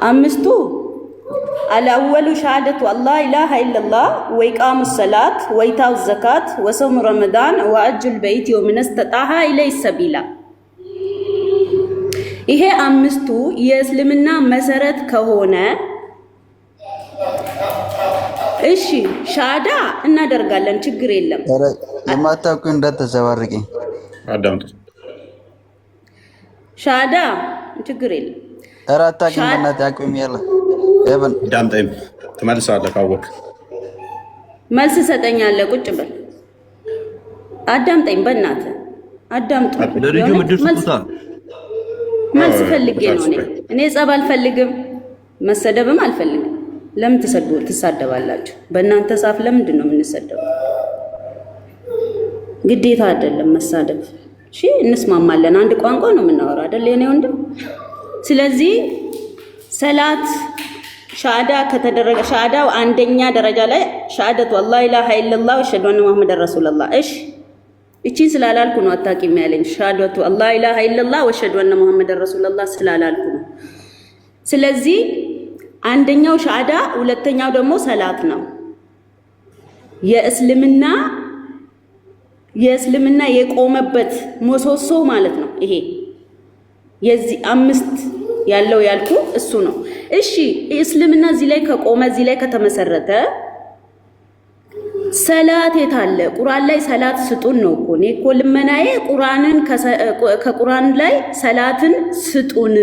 5ቱ አልአወሉ ሸሃደቱ አላ ኢላሃ ኢለላህ ወኢቃሙ ሰላት ወኢታኡ ዘካት ወሰውሙ ረመዳን ወአጁል በይት ወመን ስተጣዐ ኢለይሂ ሰቢላ። ይሄ 5ቱ የእስልምና መሰረት ከሆነ እሺ ሻዳ እናደርጋለን፣ ችግር የለም። የማታውቁ እንዳትዘባርቂ አዳምጡ። ሻዳ ችግር የለም። አታውቂም በእናትህ አቁም ያለ ኤቨን ዳምጠኝ ትመልሳለህ። ካወቅ መልስ ሰጠኛለህ። ቁጭ በል አዳምጠኝ፣ በእናትህ አዳምጡ። መልስ ፈልጌ ነው እኔ ጸብ አልፈልግም፣ መሰደብም አልፈልግም። ለምን ትሳደባላችሁ? በእናንተ ሳፍ ለምንድን ነው የምንሰደበው? ግዴታ አይደለም መሳደብ። እሺ እንስማማለን፣ አንድ ቋንቋ ነው የምናወራው አይደል የኔ ወንድም? ስለዚህ ሰላት ሻሃዳ ከተደረገ ሻሃዳው አንደኛ ደረጃ ላይ ሻሃደቱ አላ ኢላሃ ኢለላህ ወአሽሀዱ አነ ሙሐመደን ረሱሉላህ። እሺ እቺ ስላላልኩ ነው አታውቂም ያለኝ። ሻሃደቱ አላ ኢላሃ ኢለላህ ወአሽሀዱ አነ ሙሐመደን ረሱሉላህ ስላላልኩ ነው። ስለዚህ አንደኛው ሻሃዳ፣ ሁለተኛው ደግሞ ሰላት ነው። የእስልምና የቆመበት ምሰሶ ማለት ነው። ይሄ የዚህ 5 ያለው ያልኩ እሱ ነው። እሺ እስልምና እዚህ ላይ ከቆመ እዚህ ላይ ከተመሰረተ ሰላት የታለ? ቁርአን ላይ ሰላት ስጡን ነው እኮ። እኔ እኮ ልመናዬ ከቁርአን ላይ ሰላትን ስጡን፣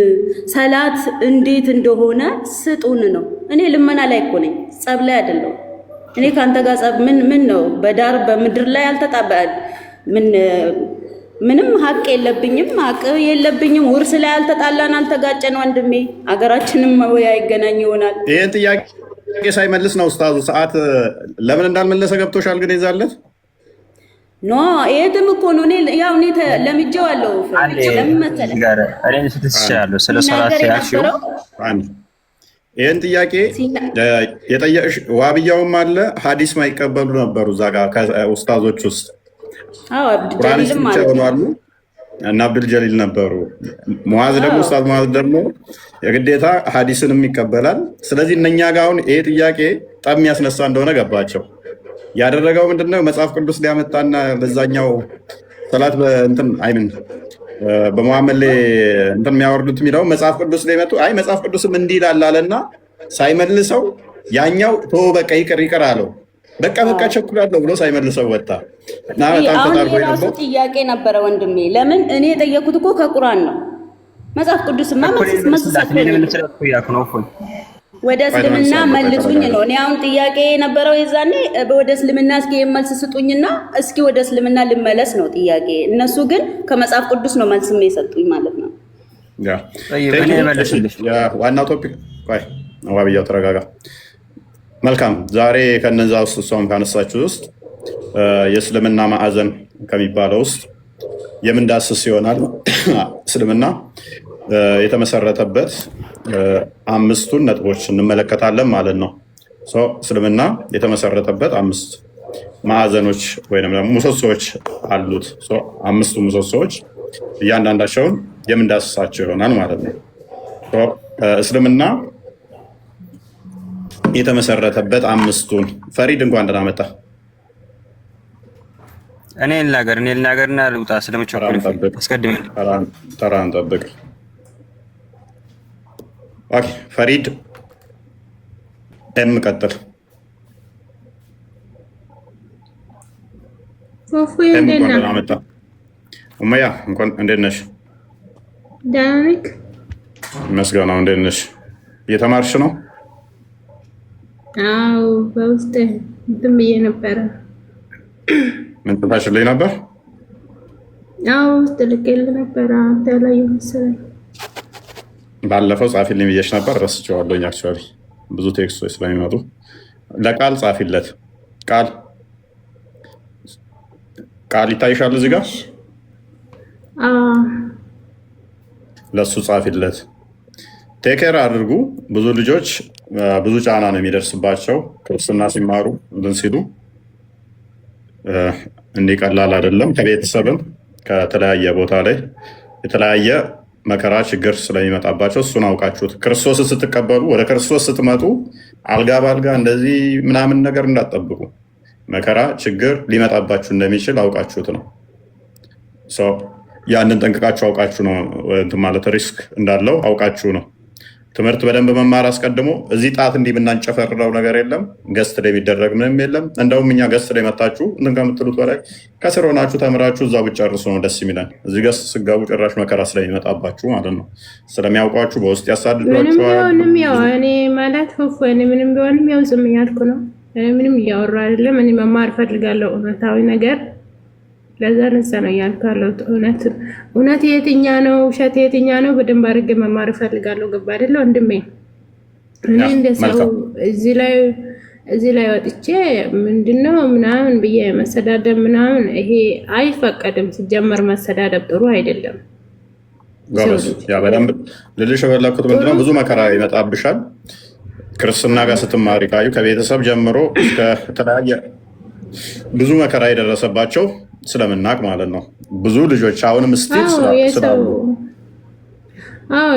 ሰላት እንዴት እንደሆነ ስጡን ነው። እኔ ልመና ላይ እኮ ነኝ፣ ጸብ ላይ አይደለም። እኔ ካንተ ጋር ጸብ ምን ነው? በዳር በምድር ላይ አልተጣበል ምንም ሀቅ የለብኝም። ውርስ ላይ አልተጣላን፣ አልተጋጨን ወንድሜ። አገራችንም ወይ አይገናኝ ይሆናል። ይሄን ጥያቄ ሳይመልስ ነው ኡስታዙ ሰዓት ለምን እንዳልመለሰ ገብቶሻል? ግን ይዛለት ኖ የትም እኮ ነው። እኔ ለምጄዋለሁ። ለምን መሰለህ ስለ ሰላት ያልሽው ይህን ጥያቄ የጠየቅሽ ዋብያውም አለ ሀዲስ ማይቀበሉ ነበሩ እዛ ጋር ከኡስታዞች ውስጥ ቁርአንስ ብቻ ሆኗሉ እና አብዱል ጀሊል ነበሩ። ሙዓዝ ደግሞ ኡስታዝ ሙዓዝ ደግሞ የግዴታ ሀዲስንም ይቀበላል። ስለዚህ እነኛ ጋር አሁን ይሄ ጥያቄ ጠብ የሚያስነሳ እንደሆነ ገባቸው። ያደረገው ምንድነው? መጽሐፍ ቅዱስ ሊያመጣና በዛኛው ሰላት በእንትን አይምን በመሐመድ ላይ እንትን የሚያወርዱት የሚለው መጽሐፍ ቅዱስ ላይ መጡ። አይ መጽሐፍ ቅዱስም እንዲህ ይላል አለና ሳይመልሰው ያኛው ቶ በቃ ይቅር አለው። በቃ ቸኩላለሁ ብሎ ሳይመልሰው ወጣ እና በጣም ተጣርጎ የራሱ ጥያቄ ነበረ ወንድሜ። ለምን እኔ የጠየኩት እኮ ከቁርአን ነው። መጽሐፍ ቅዱስማ ወደ እስልምና መልሱኝ ነው። እኔ አሁን ጥያቄ የነበረው የዛኔ ወደ እስልምና እስኪ መልስ ስጡኝና እስኪ ወደ እስልምና ልመለስ ነው ጥያቄ። እነሱ ግን ከመጽሐፍ ቅዱስ ነው መልስም የሰጡኝ ማለት ነው። ዋናው ቶፒክ ዋብያው ተረጋጋ። መልካም። ዛሬ ከነዛ ውስጥ እሷም ካነሳችሁ ውስጥ የእስልምና ማዕዘን ከሚባለው ውስጥ የምንዳስስ ይሆናል። እስልምና የተመሰረተበት አምስቱን ነጥቦች እንመለከታለን ማለት ነው። እስልምና የተመሰረተበት 5 ማዕዘኖች ወይም ደግሞ ምሰሶዎች አሉት። አምስቱ ምሰሶዎች እያንዳንዳቸውን የምንዳስሳቸው ይሆናል ማለት ነው። እስልምና የተመሰረተበት 5ቱን ፈሪድ እንኳን ደህና መጣ። እኔ ልናገርና ልውጣ ስለምቸኩል አስቀድሜ ተራን ጠብቅ። ኦኬ ፈሪድ ቀጥል። ኡመያ እንኳን እንዴት ነሽ? ደህና ነኝ መስገናው። እንዴት ነሽ? እየተማርሽ ነው? አዎ በውስጥ እንትን ብዬ ነበረ። ምን ትታሽልኝ ነበር? አዎ ውስጥ ልኬልህ ነበረ። አንተ ላይ መሰለኝ ባለፈው ጻፊልኝ ብዬሽ ነበር፣ ረስቼዋለሁ። አክቹዋሊ ብዙ ቴክስቶች ስለሚመጡ ለቃል ጻፊለት። ቃል ይታይሻል እዚህ ጋር? ለሱ ጻፊለት። ቴኬር አድርጉ። ብዙ ልጆች ብዙ ጫና ነው የሚደርስባቸው ክርስትና ሲማሩ እንትን ሲሉ እንዲህ ቀላል አይደለም። ከቤተሰብም ከተለያየ ቦታ ላይ የተለያየ መከራ ችግር ስለሚመጣባቸው እሱን አውቃችሁት ክርስቶስን ስትቀበሉ ወደ ክርስቶስ ስትመጡ አልጋ ባልጋ እንደዚህ ምናምን ነገር እንዳትጠብቁ። መከራ ችግር ሊመጣባችሁ እንደሚችል አውቃችሁት ነው። ያንን ጠንቅቃችሁ አውቃችሁ ነው ማለት ሪስክ እንዳለው አውቃችሁ ነው። ትምህርት በደንብ መማር አስቀድሞ እዚህ ጣት እንዲህ የምናንጨፈርረው ነገር የለም። ገስት ላይ የሚደረግ ምንም የለም። እንደውም እኛ ገስት ላይ መታችሁ እንትን ከምትሉት በላይ ከስር ሆናችሁ ተምራችሁ እዛው ብትጨርሱ ነው ደስ የሚለን። እዚህ ገስት ስጋቡ ጭራሽ መከራ ስለሚመጣባችሁ ማለት ነው። ስለሚያውቋችሁ በውስጥ ያሳድዷችኋል። ምንም ያው እኔ ማለት እኔ ምንም ቢሆንም ያው ዝም እያልኩ ነው። ምንም እያወራ አይደለም። እኔ መማር ፈልጋለሁ እውነታዊ ነገር። ለዛ ነው ያልካለው። እውነት የትኛ ነው ውሸት የትኛ ነው በደንብ አድርጌ መማር ፈልጋለሁ። ገባ አይደለ ወንድሜ? እኔ እንደሰው እዚህ ላይ ወጥቼ ምንድነው ምናምን ብዬ መሰዳደብ ምናምን ይሄ አይፈቀድም። ሲጀመር መሰዳደብ ጥሩ አይደለም። ያ በደንብ ልልሽ የፈለኩት ምንድነው ብዙ መከራ ይመጣብሻል ክርስትና ጋር ስትማሪ ካዩ ከቤተሰብ ጀምሮ እስከ ተለያየ ብዙ መከራ የደረሰባቸው ስለምናቅ ማለት ነው። ብዙ ልጆች አሁንም ስቲል ስላሉ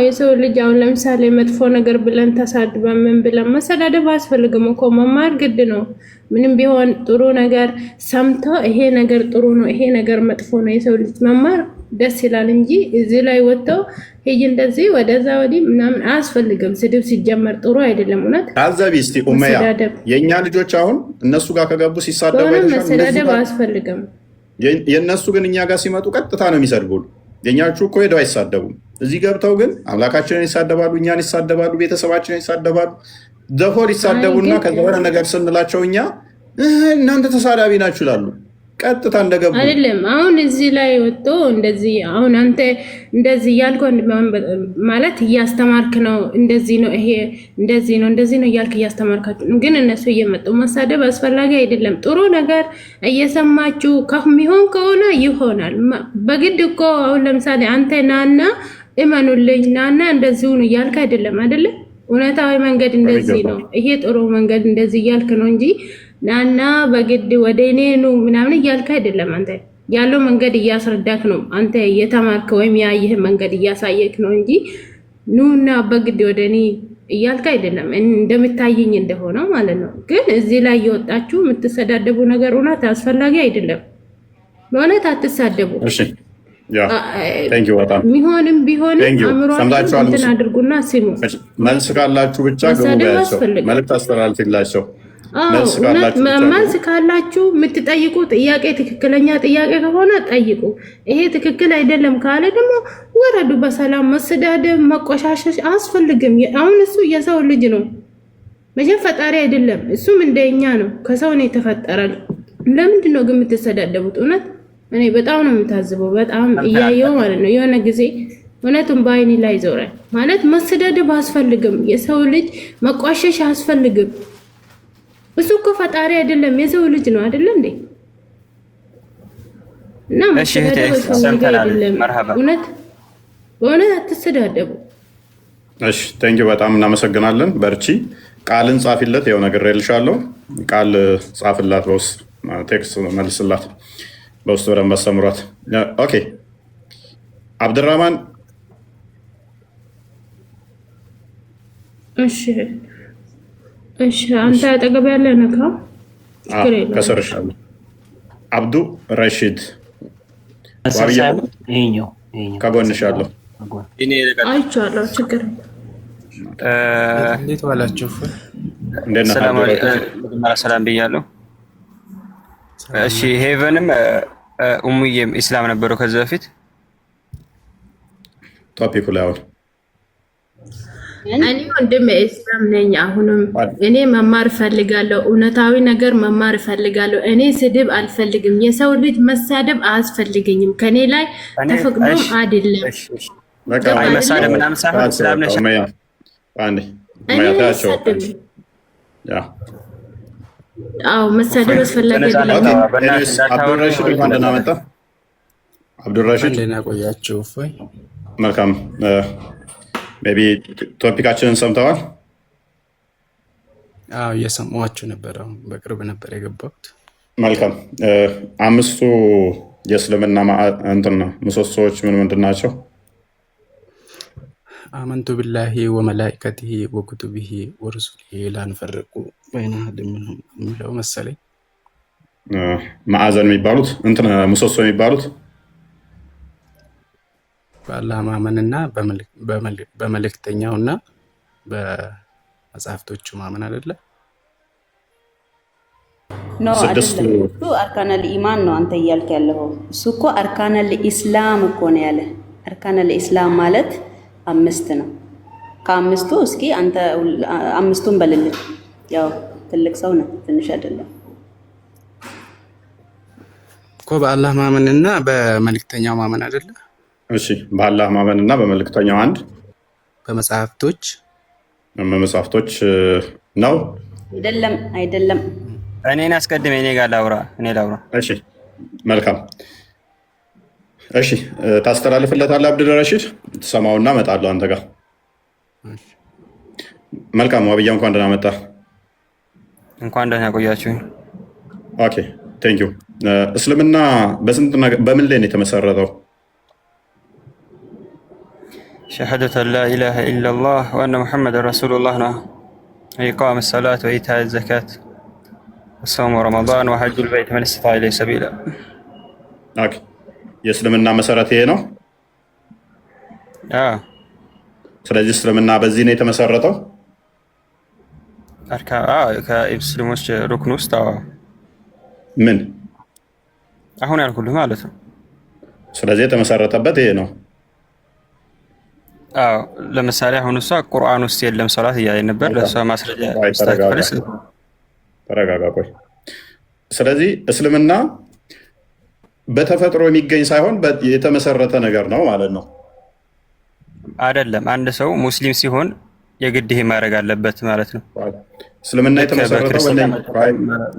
የሰው ልጅ አሁን ለምሳሌ መጥፎ ነገር ብለን ተሳድበን ምን ብለን መሰዳደብ አያስፈልግም እኮ። መማር ግድ ነው። ምንም ቢሆን ጥሩ ነገር ሰምቶ ይሄ ነገር ጥሩ ነው፣ ይሄ ነገር መጥፎ ነው፣ የሰው ልጅ መማር ደስ ይላል እንጂ እዚህ ላይ ወጥተው ሄይ እንደዚህ ወደዛ ወዲህ ምናምን አያስፈልግም። ስድብ ሲጀመር ጥሩ አይደለም። እውነት አዘቢ እስቲ ኡመያ የኛ ልጆች አሁን እነሱ ጋር ከገቡ ሲሳደቡ መሰዳደብ አያስፈልግም። የእነሱ ግን እኛ ጋር ሲመጡ ቀጥታ ነው የሚሰድቡን። የኛቹ እኮ ሄደው አይሳደቡም። እዚህ ገብተው ግን አምላካችንን ይሳደባሉ፣ እኛን ይሳደባሉ፣ ቤተሰባችንን ይሳደባሉ። ዘፎር ይሳደቡና ከዛ በኋላ ነገር ስንላቸው እኛ እናንተ ተሳዳቢ ናችሁ ይላሉ። ቀጥታ እንደገቡ አይደለም። አሁን እዚህ ላይ ወጥቶ እንደዚህ አሁን አንተ እንደዚህ ያልኩ ማለት እያስተማርክ ነው። እንደዚህ ነው፣ ይሄ እንደዚህ ነው፣ እንደዚህ ነው እያልክ እያስተማርካችሁ ነው። ግን እነሱ እየመጡ መሳደብ አስፈላጊ አይደለም። ጥሩ ነገር እየሰማችሁ ከሚሆን ከሆነ ይሆናል። በግድ እኮ አሁን ለምሳሌ አንተ ናና እመኑልኝ ናና እንደዚሁ ነው እያልክ አይደለም አይደለ? እውነታዊ መንገድ እንደዚህ ነው፣ ይሄ ጥሩ መንገድ እንደዚህ እያልክ ነው እንጂ ናና በግድ ወደ እኔ ነው ምናምን እያልክ አይደለም። አንተ ያለው መንገድ እያስረዳክ ነው። አንተ እየተማርክ ወይም ያየህ መንገድ እያሳየክ ነው እንጂ ኑና በግድ ወደ እኔ እያልክ አይደለም። እንደምታየኝ እንደሆነ ማለት ነው። ግን እዚህ ላይ እየወጣችሁ የምትሰዳደቡ ነገር እውነት አስፈላጊ አይደለም። በእውነት አትሳደቡ። ሚሆንም ቢሆንም አእምሯችሁ እንትን አድርጉና ስሙ። መልስ ካላችሁ ብቻ ግቡባቸው፣ መልዕክት አስተላልፍላቸው። መልስ ካላችሁ የምትጠይቁ ጥያቄ ትክክለኛ ጥያቄ ከሆነ ጠይቁ። ይሄ ትክክል አይደለም ካለ ደግሞ ወረዱ በሰላም። መሰዳደብ መቆሻሸሽ አያስፈልግም። አሁን እሱ የሰው ልጅ ነው መቼም ፈጣሪ አይደለም። እሱም እንደኛ ነው፣ ከሰው ነው የተፈጠረ። ለምንድን ነው ግን የምትሰዳደቡት? እውነት እኔ በጣም ነው የምታዝበው። በጣም እያየው ማለት ነው። የሆነ ጊዜ እውነቱን በአይኔ ላይ ይዞራል ማለት መሰዳደብ አያስፈልግም። የሰው ልጅ መቋሸሽ አያስፈልግም። እሱ እኮ ፈጣሪ አይደለም የሰው ልጅ ነው አይደለ እንዴ? እና መሰዳደብ አይደለም። እውነት በእውነት አትሰዳደቡ። እሺ ቴንኪው፣ በጣም እናመሰግናለን። በርቺ። ቃልን ጻፊለት፣ ያው ነግሬልሻለሁ። ቃል ጻፍላት፣ በውስጥ ቴክስት መልስላት፣ በውስጥ በደንብ አስተምሯት። ኦኬ አብድራህማን። እሺ አንተ አጠገብ ያለ ነካ ከሰርሻለሁ። አብዱ ረሺድ ከጎንሻለሁ። አይቼዋለሁ። ችግር እንዴት ዋላችሁ? ሰላም ብያለሁ። እሺ ሄቨንም ኡሙዬም ኢስላም ነበሩ ከዚህ በፊት ቶፒኩ ላይ አሁን እኔ ወንድም ኢስላም ነኝ። አሁንም እኔ መማር እፈልጋለሁ፣ እውነታዊ ነገር መማር እፈልጋለሁ። እኔ ስድብ አልፈልግም። የሰው ልጅ መሳደብ አያስፈልገኝም። ከኔ ላይ ተፈቅዶም አይደለም። አይ መሳደብ ምናምን ሳይሆን ኢስላም ነሽ አዎ መሳደብ አስፈላጊ አይደለም። አብዱራሺድ እንኳን ደህና መጣ። አብዱራሺድ ደህና ቆያችሁ? መልካም። ሜቢ ቶፒካችንን ሰምተዋል? አዎ እየሰማኋችሁ ነበር። በቅርብ ነበር የገባሁት። መልካም። አምስቱ የእስልምና ምሰሶዎች ምን ምንድን ናቸው? አመንቱ ቢላሂ ወመላኢከቲሂ ወኩቱቢሂ ወሩሱሊሂ ላንፈርቁ በይነ አሐድን ሚንሁም የሚለው መሰለኝ። ማዕዘን የሚባሉት ምሰሶ የሚባሉት በአላህ ማመንና በመልእክተኛውና በመጽሐፍቶቹ ማመን አይደለ? ኖ አይደለም። እሱ አርካነል ኢማን ነው አንተ እያልክ ያለው። እሱ እኮ አርካነል ኢስላም እኮ ነው ያለ። አርካነል ኢስላም ማለት 5 ነው። ከአምስቱ እስኪ አንተ 5ቱን በልልን። ያው ትልቅ ሰው ነው፣ ትንሽ አይደለም እኮ። በአላህ ማመንና በመልእክተኛው ማመን አይደለ? እሺ በአላህ ማመንና በመልእክተኛው አንድ፣ በመጽሐፍቶች ነው አይደለም። እኔን አስቀድሜ እኔ ጋር ላውራ። እሺ መልካም። እሺ ታስተላልፍለታለህ አብዱልረሺድ፣ ትሰማውና እመጣለሁ አንተ ጋር። መልካም ዋብያ፣ እንኳን ደህና መጣ። እንኳን ደህና ቆያችሁኝ። ኦኬ ቴንክ ዩ። እስልምና በምን ላይ ነው የተመሰረተው? ሸሃደቱ አን ላ ኢላሃ ኢለላህ ወአነ ሙሐመደን ረሱሉላህ ነው። ኢቃመ ሰላት ወኢታእ ዘካት ወሰውሙ ረመዳን ወሐጁል በይት መን ኢስተጣዐ ኢለይሂ ሰቢላ። ኦኬ የእስልምና መሰረት ይሄ ነው። ስለዚህ እስልምና በዚህ ነው የተመሰረተው። ከሙስሊሞች ሩክን ውስጥ ምን አሁን ያልኩልህ ማለት ነው። ስለዚህ የተመሰረተበት ይሄ ነው። ለምሳሌ አሁን እሷ ቁርአን ውስጥ የለም ሶላት እያለ ነበር። ለእሷ ማስረጃ ተረጋጋ፣ ቆይ። ስለዚህ እስልምና በተፈጥሮ የሚገኝ ሳይሆን የተመሰረተ ነገር ነው ማለት ነው። አይደለም። አንድ ሰው ሙስሊም ሲሆን የግድ ይሄ ማድረግ አለበት ማለት ነው። እስልምና የተመሰረተው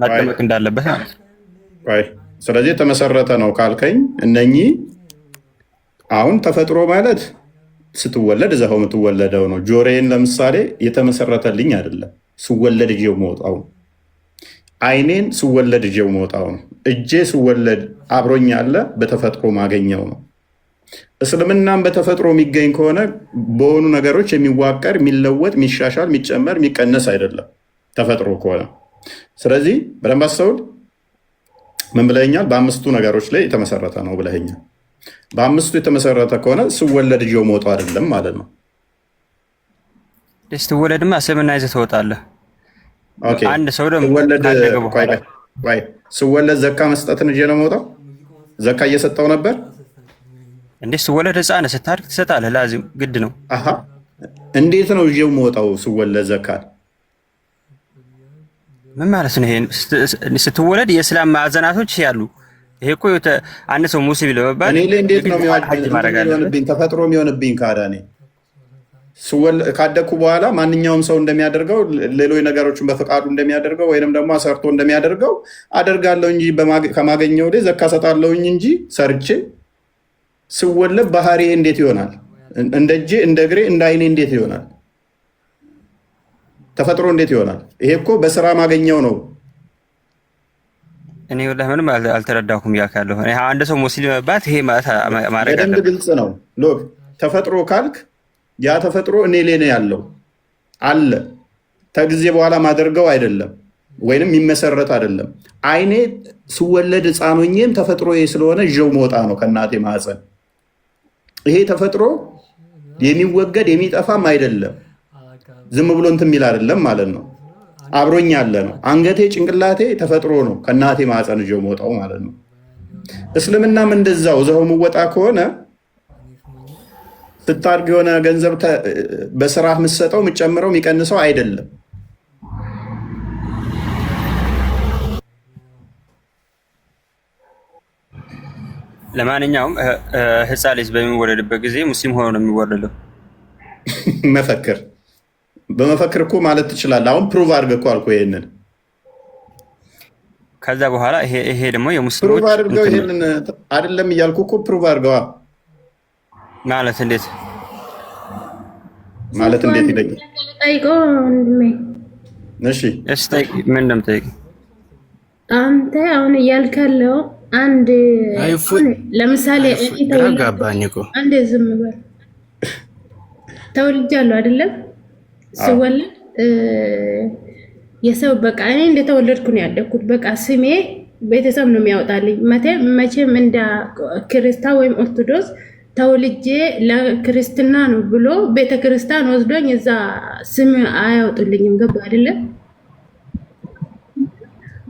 መጠመቅ እንዳለበት ማለት ነው። ስለዚህ የተመሰረተ ነው ካልከኝ እነኚህ አሁን ተፈጥሮ ማለት ስትወለድ እዛው የምትወለደው ነው። ጆሮዬን ለምሳሌ የተመሰረተልኝ አይደለም፣ ስወለድ እጄው መውጣው። አይኔን ስወለድ እጄው መውጣው ነው። እጄ ስወለድ አብሮኝ ያለ በተፈጥሮ ማገኘው ነው። እስልምናም በተፈጥሮ የሚገኝ ከሆነ በሆኑ ነገሮች የሚዋቀር የሚለወጥ፣ የሚሻሻል፣ የሚጨመር፣ የሚቀነስ አይደለም ተፈጥሮ ከሆነ። ስለዚህ በደንብ አስተውል። ምን ብለኸኛል? በ5ቱ ነገሮች ላይ የተመሰረተ ነው ብለኸኛል። በአምስቱ የተመሰረተ ከሆነ ስወለድ ይዤው መውጣው አይደለም ማለት ነው። ስትወለድማ እስልምና ይዘህ ትወጣለህ። አንድ ሰው ደግሞ ስወለድ ዘካ መስጠትን ይዤ ነው መውጣው? ዘካ እየሰጠው ነበር እንዴ? ስወለድ ህፃን ስታድግ ትሰጣለህ። ላዚም ግድ ነው። እንዴት ነው ይዤው መውጣው ስወለድ ዘካን? ምን ማለት ነው? ይሄን ስትወለድ የእስላም ማዕዘናቶች ያሉ ይሄ እኮ አንድ ሰው ሙስሊም ለመባል እኔ ላይ እንዴት ነው የሚሆንብኝ? ተፈጥሮ የሚሆንብኝ ካዳኔ ካደኩ በኋላ ማንኛውም ሰው እንደሚያደርገው ሌሎች ነገሮችን በፈቃዱ እንደሚያደርገው ወይንም ደግሞ ሰርቶ እንደሚያደርገው አደርጋለሁ እንጂ ከማገኘው ላይ ዘካ ሰጣለሁኝ እንጂ ሰርቼ ስወለድ ባህሪ እንዴት ይሆናል? እንደ እጄ እንደ እግሬ እንደ አይኔ እንዴት ይሆናል? ተፈጥሮ እንዴት ይሆናል? ይሄ እኮ በስራ ማገኘው ነው። እኔ ወላሂ ምንም አልተረዳሁም ያካለሁ። አንድ ሰው ሙስሊም መባት ይሄ ማለት ማረጋ በደንብ ግልጽ ነው። ሎክ ተፈጥሮ ካልክ ያ ተፈጥሮ እኔ ላይ ነው ያለው አለ። ከጊዜ በኋላ ማደርገው አይደለም ወይንም የሚመሰረት አይደለም። አይኔ ስወለድ ሕፃን ሆኜም ተፈጥሮ ስለሆነ ይዤው መውጣ ነው ከእናቴ ማህፀን። ይሄ ተፈጥሮ የሚወገድ የሚጠፋም አይደለም። ዝም ብሎ እንትን የሚል አይደለም ማለት ነው። አብሮኝ ያለ ነው። አንገቴ ጭንቅላቴ ተፈጥሮ ነው ከእናቴ ማህፀን ይዤው መውጣው ማለት ነው። እስልምናም እንደዛው ዘው መወጣ ከሆነ ስታድግ የሆነ ገንዘብ በስራ የምትሰጠው የምትጨምረው የሚቀንሰው አይደለም። ለማንኛውም ህፃን ልጅ በሚወለድበት ጊዜ ሙስሊም ሆኖ ነው የሚወለደው። መፈክር በመፈክር እኮ ማለት ትችላለህ። አሁን ፕሩቭ አድርገህ እኮ አልኩህ ይሄንን። ከዛ በኋላ ይሄ ደግሞ የሙስሊሞች ፕሩቭ አድርገው ይሄንን አይደለም እያልኩ እኮ ፕሩቭ አድርገዋ ማለት እንዴት ማለት እንዴት ይለኝ? እሺ እስቲ ምን እንደምጠይቅ አንተ አሁን እያልከለው አንድ ለምሳሌ አንድ ዝም በል ተወልጃለሁ አይደለም? ስወለድ የሰው በቃ እኔ እንደተወለድኩ ነው ያደግኩት። በቃ ስሜ ቤተሰብ ነው የሚያወጣልኝ። መቼም እንደ ክርስቲያን ወይም ኦርቶዶክስ ተወልጄ ለክርስትና ነው ብሎ ቤተክርስቲያን ወስዶኝ እዛ ስም አያወጡልኝም። ገባ አይደለም?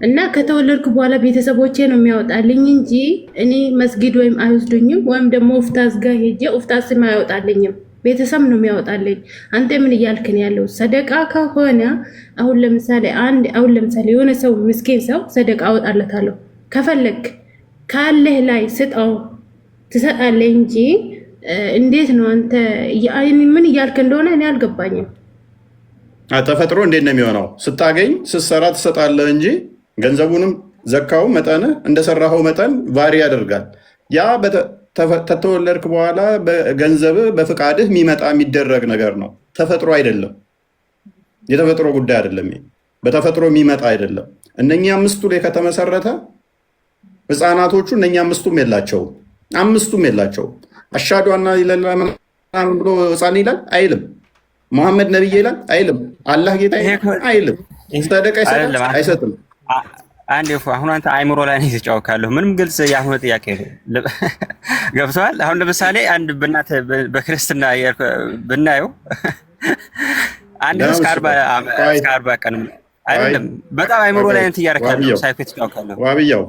እና ከተወለድኩ በኋላ ቤተሰቦቼ ነው የሚያወጣልኝ እንጂ እኔ መስጊድ ወይም አይወስዱኝም። ወይም ደግሞ ኡፍታዝ ጋር ሄጄ ኡፍታዝ ስም አያወጣልኝም። ቤተሰብ ነው የሚያወጣልኝ። አንተ ምን እያልክን ያለው? ሰደቃ ከሆነ አሁን ለምሳሌ የሆነ ሰው ምስኪን ሰው ሰደቃ አወጣለታለሁ። ከፈለክ ካለህ ላይ ስጠው ትሰጣለህ እንጂ እንዴት ነው አንተ ምን እያልክ እንደሆነ እኔ አልገባኝም። ተፈጥሮ እንዴት ነው የሚሆነው? ስታገኝ ስትሰራ ትሰጣለህ እንጂ ገንዘቡንም ዘካው መጠን እንደሰራኸው መጠን ቫሪ ያደርጋል። ያ ተተወለድክ በኋላ በገንዘብ በፍቃድህ የሚመጣ የሚደረግ ነገር ነው። ተፈጥሮ አይደለም። የተፈጥሮ ጉዳይ አይደለም። በተፈጥሮ የሚመጣ አይደለም። እነኚህ አምስቱ ላይ ከተመሰረተ ህፃናቶቹ እነኚህ አምስቱም የላቸውም። አሻዱ አና ኢላላ ብሎ ህፃን ይላል አይልም። መሐመድ ነብይ ይላል አይልም። አላህ ጌታ አይልም። ሰደቃ አይሰጥም። አንድ አሁን አንተ አይምሮ ላይ ነው የተጫወካለሁ። ምንም ግልጽ ያልሆነ ጥያቄ ገብተዋል። አሁን ለምሳሌ አንድ በእናትህ በክርስትና ብናየው አንድ እስከ 40 ቀን አይደለም። በጣም አይምሮ ላይ እንትን እያደረካለሁ። ሳይኮ የተጫወካለሁ። ዋብያው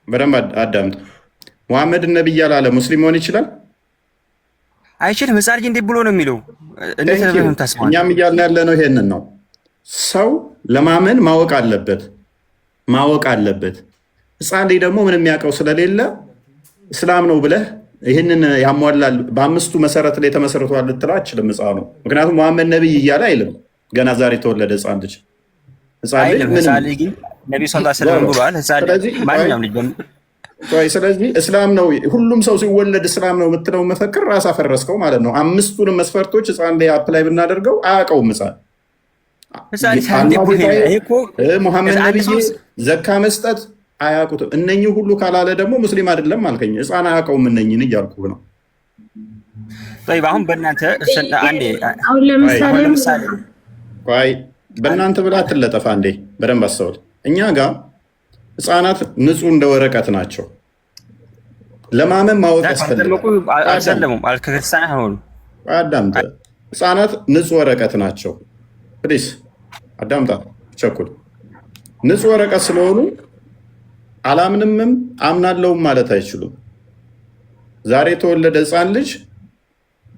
በደንብ አዳምጥ። መሐመድ ነብይ ያላለ ሙስሊም መሆን ይችላል? አይችልም። ህፃን ልጅ እንዴት ብሎ ነው የሚለው? እንዴት ነው ታስማው? እኛም እያልን ያለ ነው ይሄንን ነው። ሰው ለማመን ማወቅ አለበት። ህፃን ልጅ ደግሞ ምንም የሚያውቀው ስለሌለ እስላም ነው ብለህ ይህንን ያሟላል በአምስቱ መሰረት ላይ ተመሰርቷል ልትል አትችልም ህፃኑ። ምክንያቱም መሐመድ ነብይ እያለ አይልም። ገና ዛሬ የተወለደ ህፃን ልጅ ነብዩ ሰለላሁ ዐለይሂ ወሰለም ብሏል። ማንኛውም ልጅ ስለዚህ እስላም ነው ሁሉም ሰው ሲወለድ እስላም ነው የምትለው መፈክር ራስ አፈረስከው ማለት ነው። አምስቱንም መስፈርቶች ህፃን ላይ አፕላይ ብናደርገው አያውቀውም ህፃን። ሙሐመድ ነብይ ዘካ መስጠት አያውቁትም። እነኚህ ሁሉ ካላለ ደግሞ ሙስሊም አይደለም አልከኝ። ህፃን አያውቀውም እነኚህን እያልኩ ነው። አሁን በእናንተ በእናንተ ብላ አትለጠፍ። አንዴ በደንብ አስተውል። እኛ ጋር ህፃናት ንጹህ እንደ ወረቀት ናቸው። ለማመን ማወቅ ያስፈልጋል። አልሰለሙም ክርስቲያን ሆኑ። አዳምጣ። ህፃናት ንጹህ ወረቀት ናቸው። ፕሊስ አዳምጣ። ቸኩል ንጹህ ወረቀት ስለሆኑ አላምንምም አምናለሁም ማለት አይችሉም። ዛሬ የተወለደ ህፃን ልጅ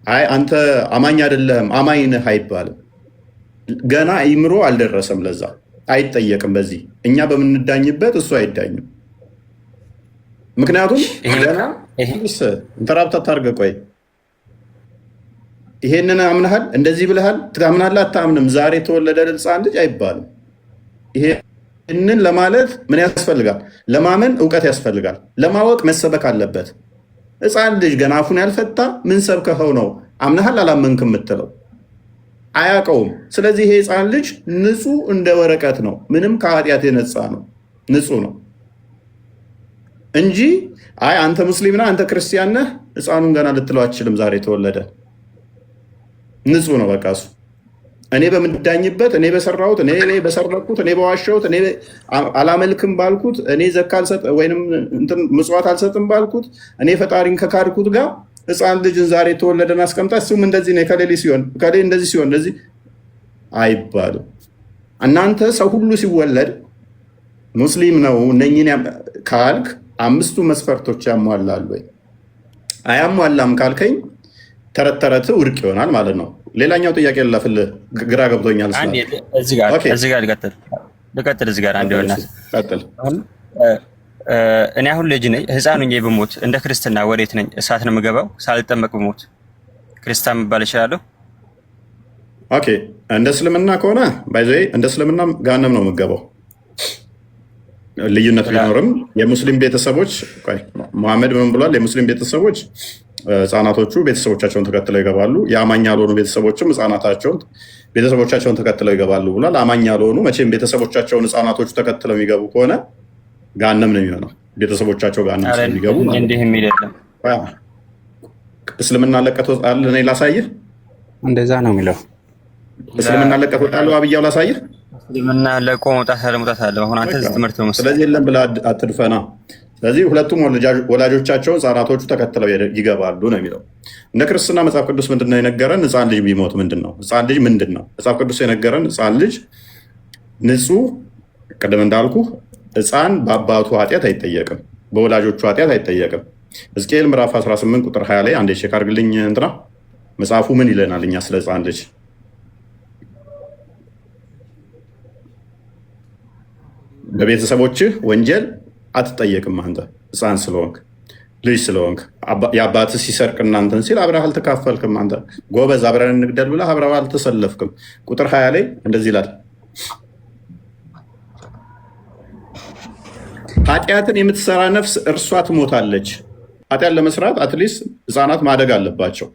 አይ አንተ አማኝ አይደለህም አማኝ ነህ አይባልም። ገና አይምሮ አልደረሰም። ለዛ አይጠየቅም። በዚህ እኛ በምንዳኝበት እሱ አይዳኝም። ምክንያቱም ገና ኢንተራፕት አታርገ። ቆይ ይሄንን አምናሃል እንደዚህ ብለሃል ታምናለህ አታምንም ዛሬ የተወለደ ህፃን ልጅ አይባልም። ይሄንን ለማለት ምን ያስፈልጋል? ለማመን እውቀት ያስፈልጋል። ለማወቅ መሰበክ አለበት። ህፃን ልጅ ገና አፉን ያልፈታ ምን ሰብከኸው ነው አምናሃል አላመንክም የምትለው? አያውቀውም። ስለዚህ ይሄ ህፃን ልጅ ንጹህ እንደ ወረቀት ነው። ምንም ከኃጢአት የነጻ ነው። ንጹህ ነው እንጂ አይ አንተ ሙስሊም ነህ አንተ ክርስቲያን ነህ ህፃኑን ገና ልትለው አትችልም። ዛሬ የተወለደ ንጹህ ነው። በቃ እሱ እኔ በምዳኝበት እኔ በሰራሁት እኔ በሰረኩት እኔ በዋሸሁት እኔ አላመልክም ባልኩት እኔ ዘካ አልሰጥ ወይንም ምጽዋት አልሰጥም ባልኩት እኔ ፈጣሪን ከካድኩት ጋር ህፃን ልጅን ዛሬ የተወለደን አስቀምጣ እሱም እንደዚህ ነው ከሌሊ ሲሆን ከሌ እንደዚህ ሲሆን እንደዚህ አይባልም። እናንተ ሰው ሁሉ ሲወለድ ሙስሊም ነው እነኝን ካልክ አምስቱ መስፈርቶች ያሟላል ወይ? አያሟላም ካልከኝ ተረት ተረት ውድቅ ይሆናል ማለት ነው። ሌላኛው ጥያቄ ለፍልህ ግራ ገብቶኛል። እዚህ ጋር ልቀጥል። እዚህ ጋር አንድ ይሆናል። እኔ አሁን ልጅ ነኝ ህፃን ሆኜ ብሞት እንደ ክርስትና ወዴት ነኝ? እሳት ነው የምገባው? ሳልጠመቅ ብሞት ክርስቲያን መባል እችላለሁ? ኦኬ እንደ እስልምና ከሆነ ባይዘ እንደ እስልምና ገሃነም ነው የምገባው። ልዩነት ቢኖርም የሙስሊም ቤተሰቦች መሐመድ ምን ብሏል? የሙስሊም ቤተሰቦች ህፃናቶቹ ቤተሰቦቻቸውን ተከትለው ይገባሉ። የአማኝ ያልሆኑ ቤተሰቦችም ቤተሰቦቻቸውን ተከትለው ይገባሉ ብሏል። አማኝ ያልሆኑ መቼም ቤተሰቦቻቸውን ህፃናቶቹ ተከትለው የሚገቡ ከሆነ ገሃነም ነው የሚሆነው። ቤተሰቦቻቸው ገሃነም ስለሚገቡ እንዲህ የሚል የለም። እስልምና ለቀት ወጣል። እኔ ላሳይህ። እንደዛ ነው የሚለው። እስልምና ለቀት ወጣል። አብያው ላሳይህ። እስልምና ለቆ መውጣት አለ። አሁን አንተ ትምህርት ነው። ስለዚህ የለም ብለህ አትድፈና። ስለዚህ ሁለቱም ወላጆቻቸውን ህፃናቶቹ ተከትለው ይገባሉ ነው የሚለው። እንደ ክርስትና መጽሐፍ ቅዱስ ምንድን ነው የነገረን? ህፃን ልጅ ቢሞት ምንድን ነው? ህፃን ልጅ ምንድን ነው? መጽሐፍ ቅዱስ የነገረን ህፃን ልጅ ንጹህ፣ ቅድም እንዳልኩ ህፃን በአባቱ ኃጢአት አይጠየቅም፣ በወላጆቹ ኃጢአት አይጠየቅም። ሕዝቅኤል ምዕራፍ 18 ቁጥር 20 ላይ አንዴ ቼክ አድርግልኝ። እንትና መጽሐፉ ምን ይለናል እኛ ስለ ህፃን ልጅ? በቤተሰቦችህ ወንጀል አትጠየቅም። አንተ ህፃን ስለሆንክ ልጅ ስለሆንክ የአባትህ ሲሰርቅ እናንተን ሲል አብረህ አልተካፈልክም። አንተ ጎበዝ አብረን እንግደል ብለህ አብረህ አልተሰለፍክም። ቁጥር 20 ላይ እንደዚህ ይላል፣ ኃጢአትን የምትሰራ ነፍስ እርሷ ትሞታለች። ኃጢአት ለመስራት አትሊስት ህፃናት ማደግ አለባቸው።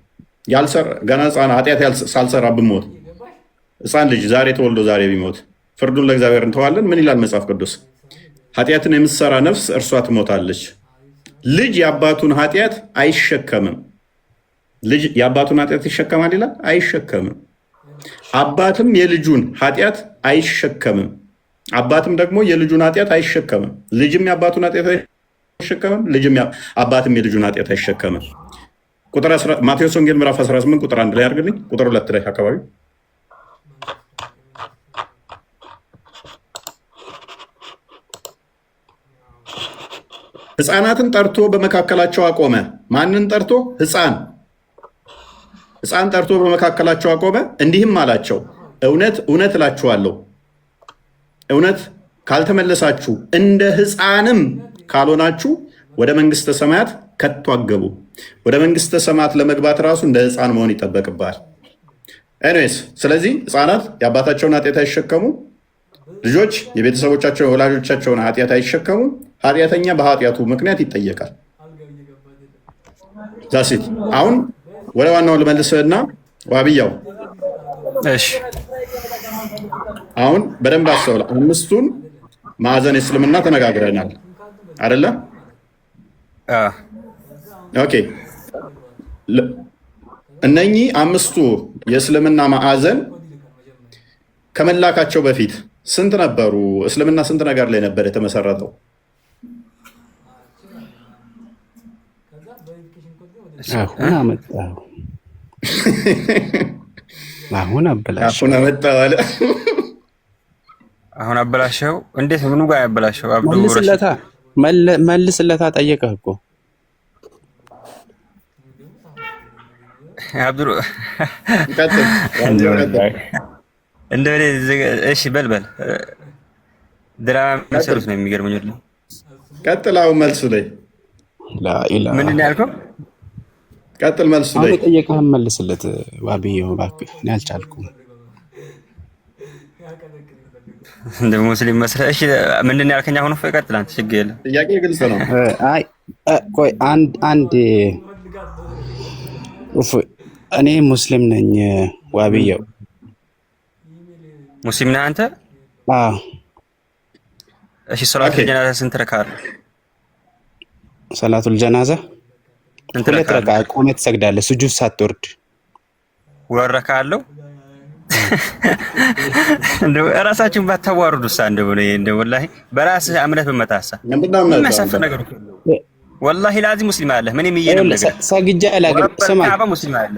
ገና ህፃን ኃጢአት ሳልሰራ ብሞት ህፃን ልጅ ዛሬ ተወልዶ ዛሬ ቢሞት ፍርዱን ለእግዚአብሔር እንተዋለን። ምን ይላል መጽሐፍ ቅዱስ? ኃጢአትን የምትሰራ ነፍስ እርሷ ትሞታለች። ልጅ የአባቱን ኃጢአት አይሸከምም። ልጅ የአባቱን ኃጢአት ይሸከማል ይላል? አይሸከምም። አባትም የልጁን ኃጢአት አይሸከምም። አባትም ደግሞ የልጁን ኃጢአት አይሸከምም። ልጅም የአባቱን ኃጢአት አይሸከምም። አባትም የልጁን ኃጢአት አይሸከምም። ማቴዎስ ወንጌል ምዕራፍ 18 ቁጥር 1 ላይ አድርግልኝ። ቁጥር 2 ላይ አካባቢ ህፃናትን ጠርቶ በመካከላቸው አቆመ። ማንን ጠርቶ? ህፃን ጠርቶ በመካከላቸው አቆመ። እንዲህም አላቸው፣ እውነት እውነት እላችኋለሁ እውነት ካልተመለሳችሁ እንደ ህፃንም ካልሆናችሁ ወደ መንግስተ ሰማያት ከቶ አትገቡ። ወደ መንግስተ ሰማያት ለመግባት ራሱ እንደ ህፃን መሆን ይጠበቅባል። ኤኒዌይስ ስለዚህ ህፃናት የአባታቸውን ኃጢአት አይሸከሙ። ልጆች የቤተሰቦቻቸውን ወላጆቻቸውን ኃጢአት አይሸከሙም። ኃጢአተኛ በኃጢአቱ ምክንያት ይጠየቃል። ዛሲት አሁን ወደ ዋናው ልመልስህና ዋብያው፣ እሺ አሁን በደንብ አስተውል። አምስቱን ማዕዘን እስልምና ተነጋግረናል አይደለ? ኦኬ። እነኚህ አምስቱ የእስልምና ማዕዘን ከመላካቸው በፊት ስንት ነበሩ? እስልምና ስንት ነገር ላይ ነበር የተመሰረተው? አሁን አመጣው አሁን አበላሽው አለ። አሁን አበላሸው። እንዴት ምኑ ጋር ያበላሸው? አብዱ መልስለታ ጠየቀህ እኮ አብዱ እሺ በልበል ድራማ መሰሩት ነው የሚገርመኝ። ቀጥላው መልሱ ላይ ላኢላህ ምንድን ነው ያልከው? ቀጥል መልሱ ላይ ጠየቀህን መልስለት ዋብዬው እባክህ። እኔ አልቻልኩም እንደ ሙስሊም መስለህ። እሺ ምንድን ነው ያልከኝ? አሁን ቀጥል አንተ፣ ችግር የለም። ጥያቄ ግልጽ ነው። አይ ቆይ አንድ እኔ ሙስሊም ነኝ ዋብዬው። ሙስሊም ነህ አንተ? አዎ። እሺ ሶላቱል ጀናዛ ስንት ረካ አለ? ሰላቱል ጀናዛ ሁለት ረካ ቆመህ ትሰግዳለህ ሱጁድ ሳትወርድ። ሁለት ረካ አለው? እንደው እራሳችሁን ባታዋርዱሳ እንደው ወላሂ በራስህ እምነት በመጣሳ ምንድነው የሚያሳፍር ነገር እኮ ወላሂ ላዚ ሙስሊም አለ ምንም ይየለም ነገር ሰግጃ አላገር ስማ ሙስሊም አለ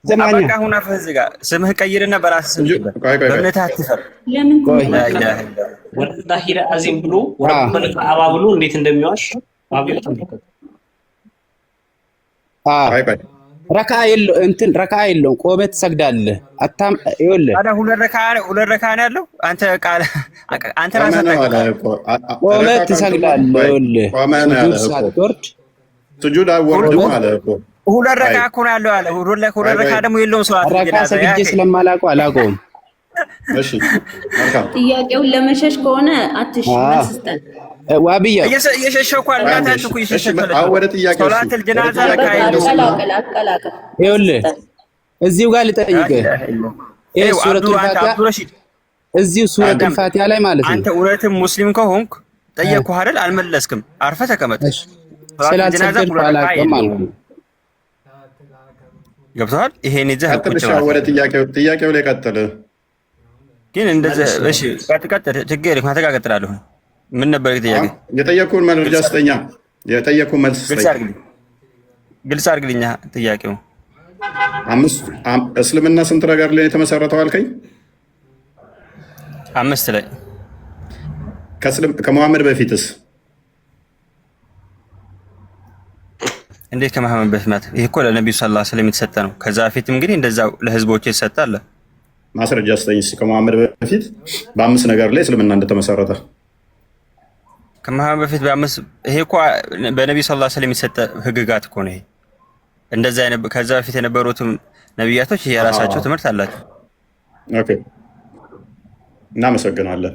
ዘማኛ በቃ ሁና ፈዝጋ ስምህ ቀይርና በራስህ በእምነት አትፈር። ለምን ወላሂ ላዚም ብሎ ወረበል ከአባ ብሎ እንዴት እንደሚዋሽ አብዩ ተመልከቱ። ረካ የለው እንትን ረካ የለው ቆመህ ትሰግዳለህ። አታም ይኸውልህ ታዲያ ሁለት ረካ ነው ያለው። አንተ ራስህ ቆመህ ትሰግዳለህ። ይኸውልህ ሱጁድ ሳትወርድ ሱጁድ አወርድ ማለት እኮ ሁለት ረካ እኮ ነው ያለው አለ። ሁለት ረካ ደግሞ የለውም ሰው ረካ ሰግጄ ስለማላውቀው አላውቀውም። እሺ መልካም። ጥያቄውን ለመሸሽ ከሆነ አትሽ መስጠት ዋብያ እየሸሸኩ አልናታችሁ እኮ እየሸሸኩ ወደ ጥያቄው ሶላቱል ጀናዛ ካይሉ ይኸውልህ እዚሁ ጋር ልጠይቅህ። ይሄ ሱረቱል ፋቲሃ እዚሁ ሱረቱል ፋቲሃ ላይ ማለት ነው። አንተ እውነትም ሙስሊም ከሆንክ ጠየቅኩህ አይደል? አልመለስክም። አርፈህ ተቀመጥ። ስላልሰገድኩ አላውቅም አልኩህ። ገብቶሃል? ይሄን ይዘህ ወደ ጥያቄው ላይ ቀጥል። ግን እንደዚህ እሺ ቀጥል። ችግር የለም። አተጋቀጥላለሁ። ምን ነበር ጥያቄ? የጠየቁን መረጃ ስጠኛ። የጠየቁን መልስ ስጠኝ። ግልጽ አድርግልኝ ጥያቄው። እስልምና ስንት ነገር ላይ የተመሰረተው አልከኝ? 5 ላይ። ከመሐመድ በፊትስ? እንዴት ከመሐመድ በፊት ማለት? ይሄ እኮ ለነብዩ ሰለላሁ ዐለይሂ ወሰለም የተሰጠ ነው። ከዛ በፊትም እንግዲህ እንደዛው ለህዝቦች የተሰጠ አለ። ማስረጃ ስጠኝ። ከመሐመድ በፊት በ5 ነገር ላይ እስልምና እንደተመሰረተ። ከመሐመድ በፊት ይሄ እኮ በነብዩ ሰለላሁ ዐለይሂ ወሰለም የተሰጠ ህግጋት እኮ ነው። ይሄ እንደዛ ከዛ በፊት የነበሩትም ነብያቶች የራሳቸው ትምህርት አላቸው። ኦኬ እናመሰግናለን።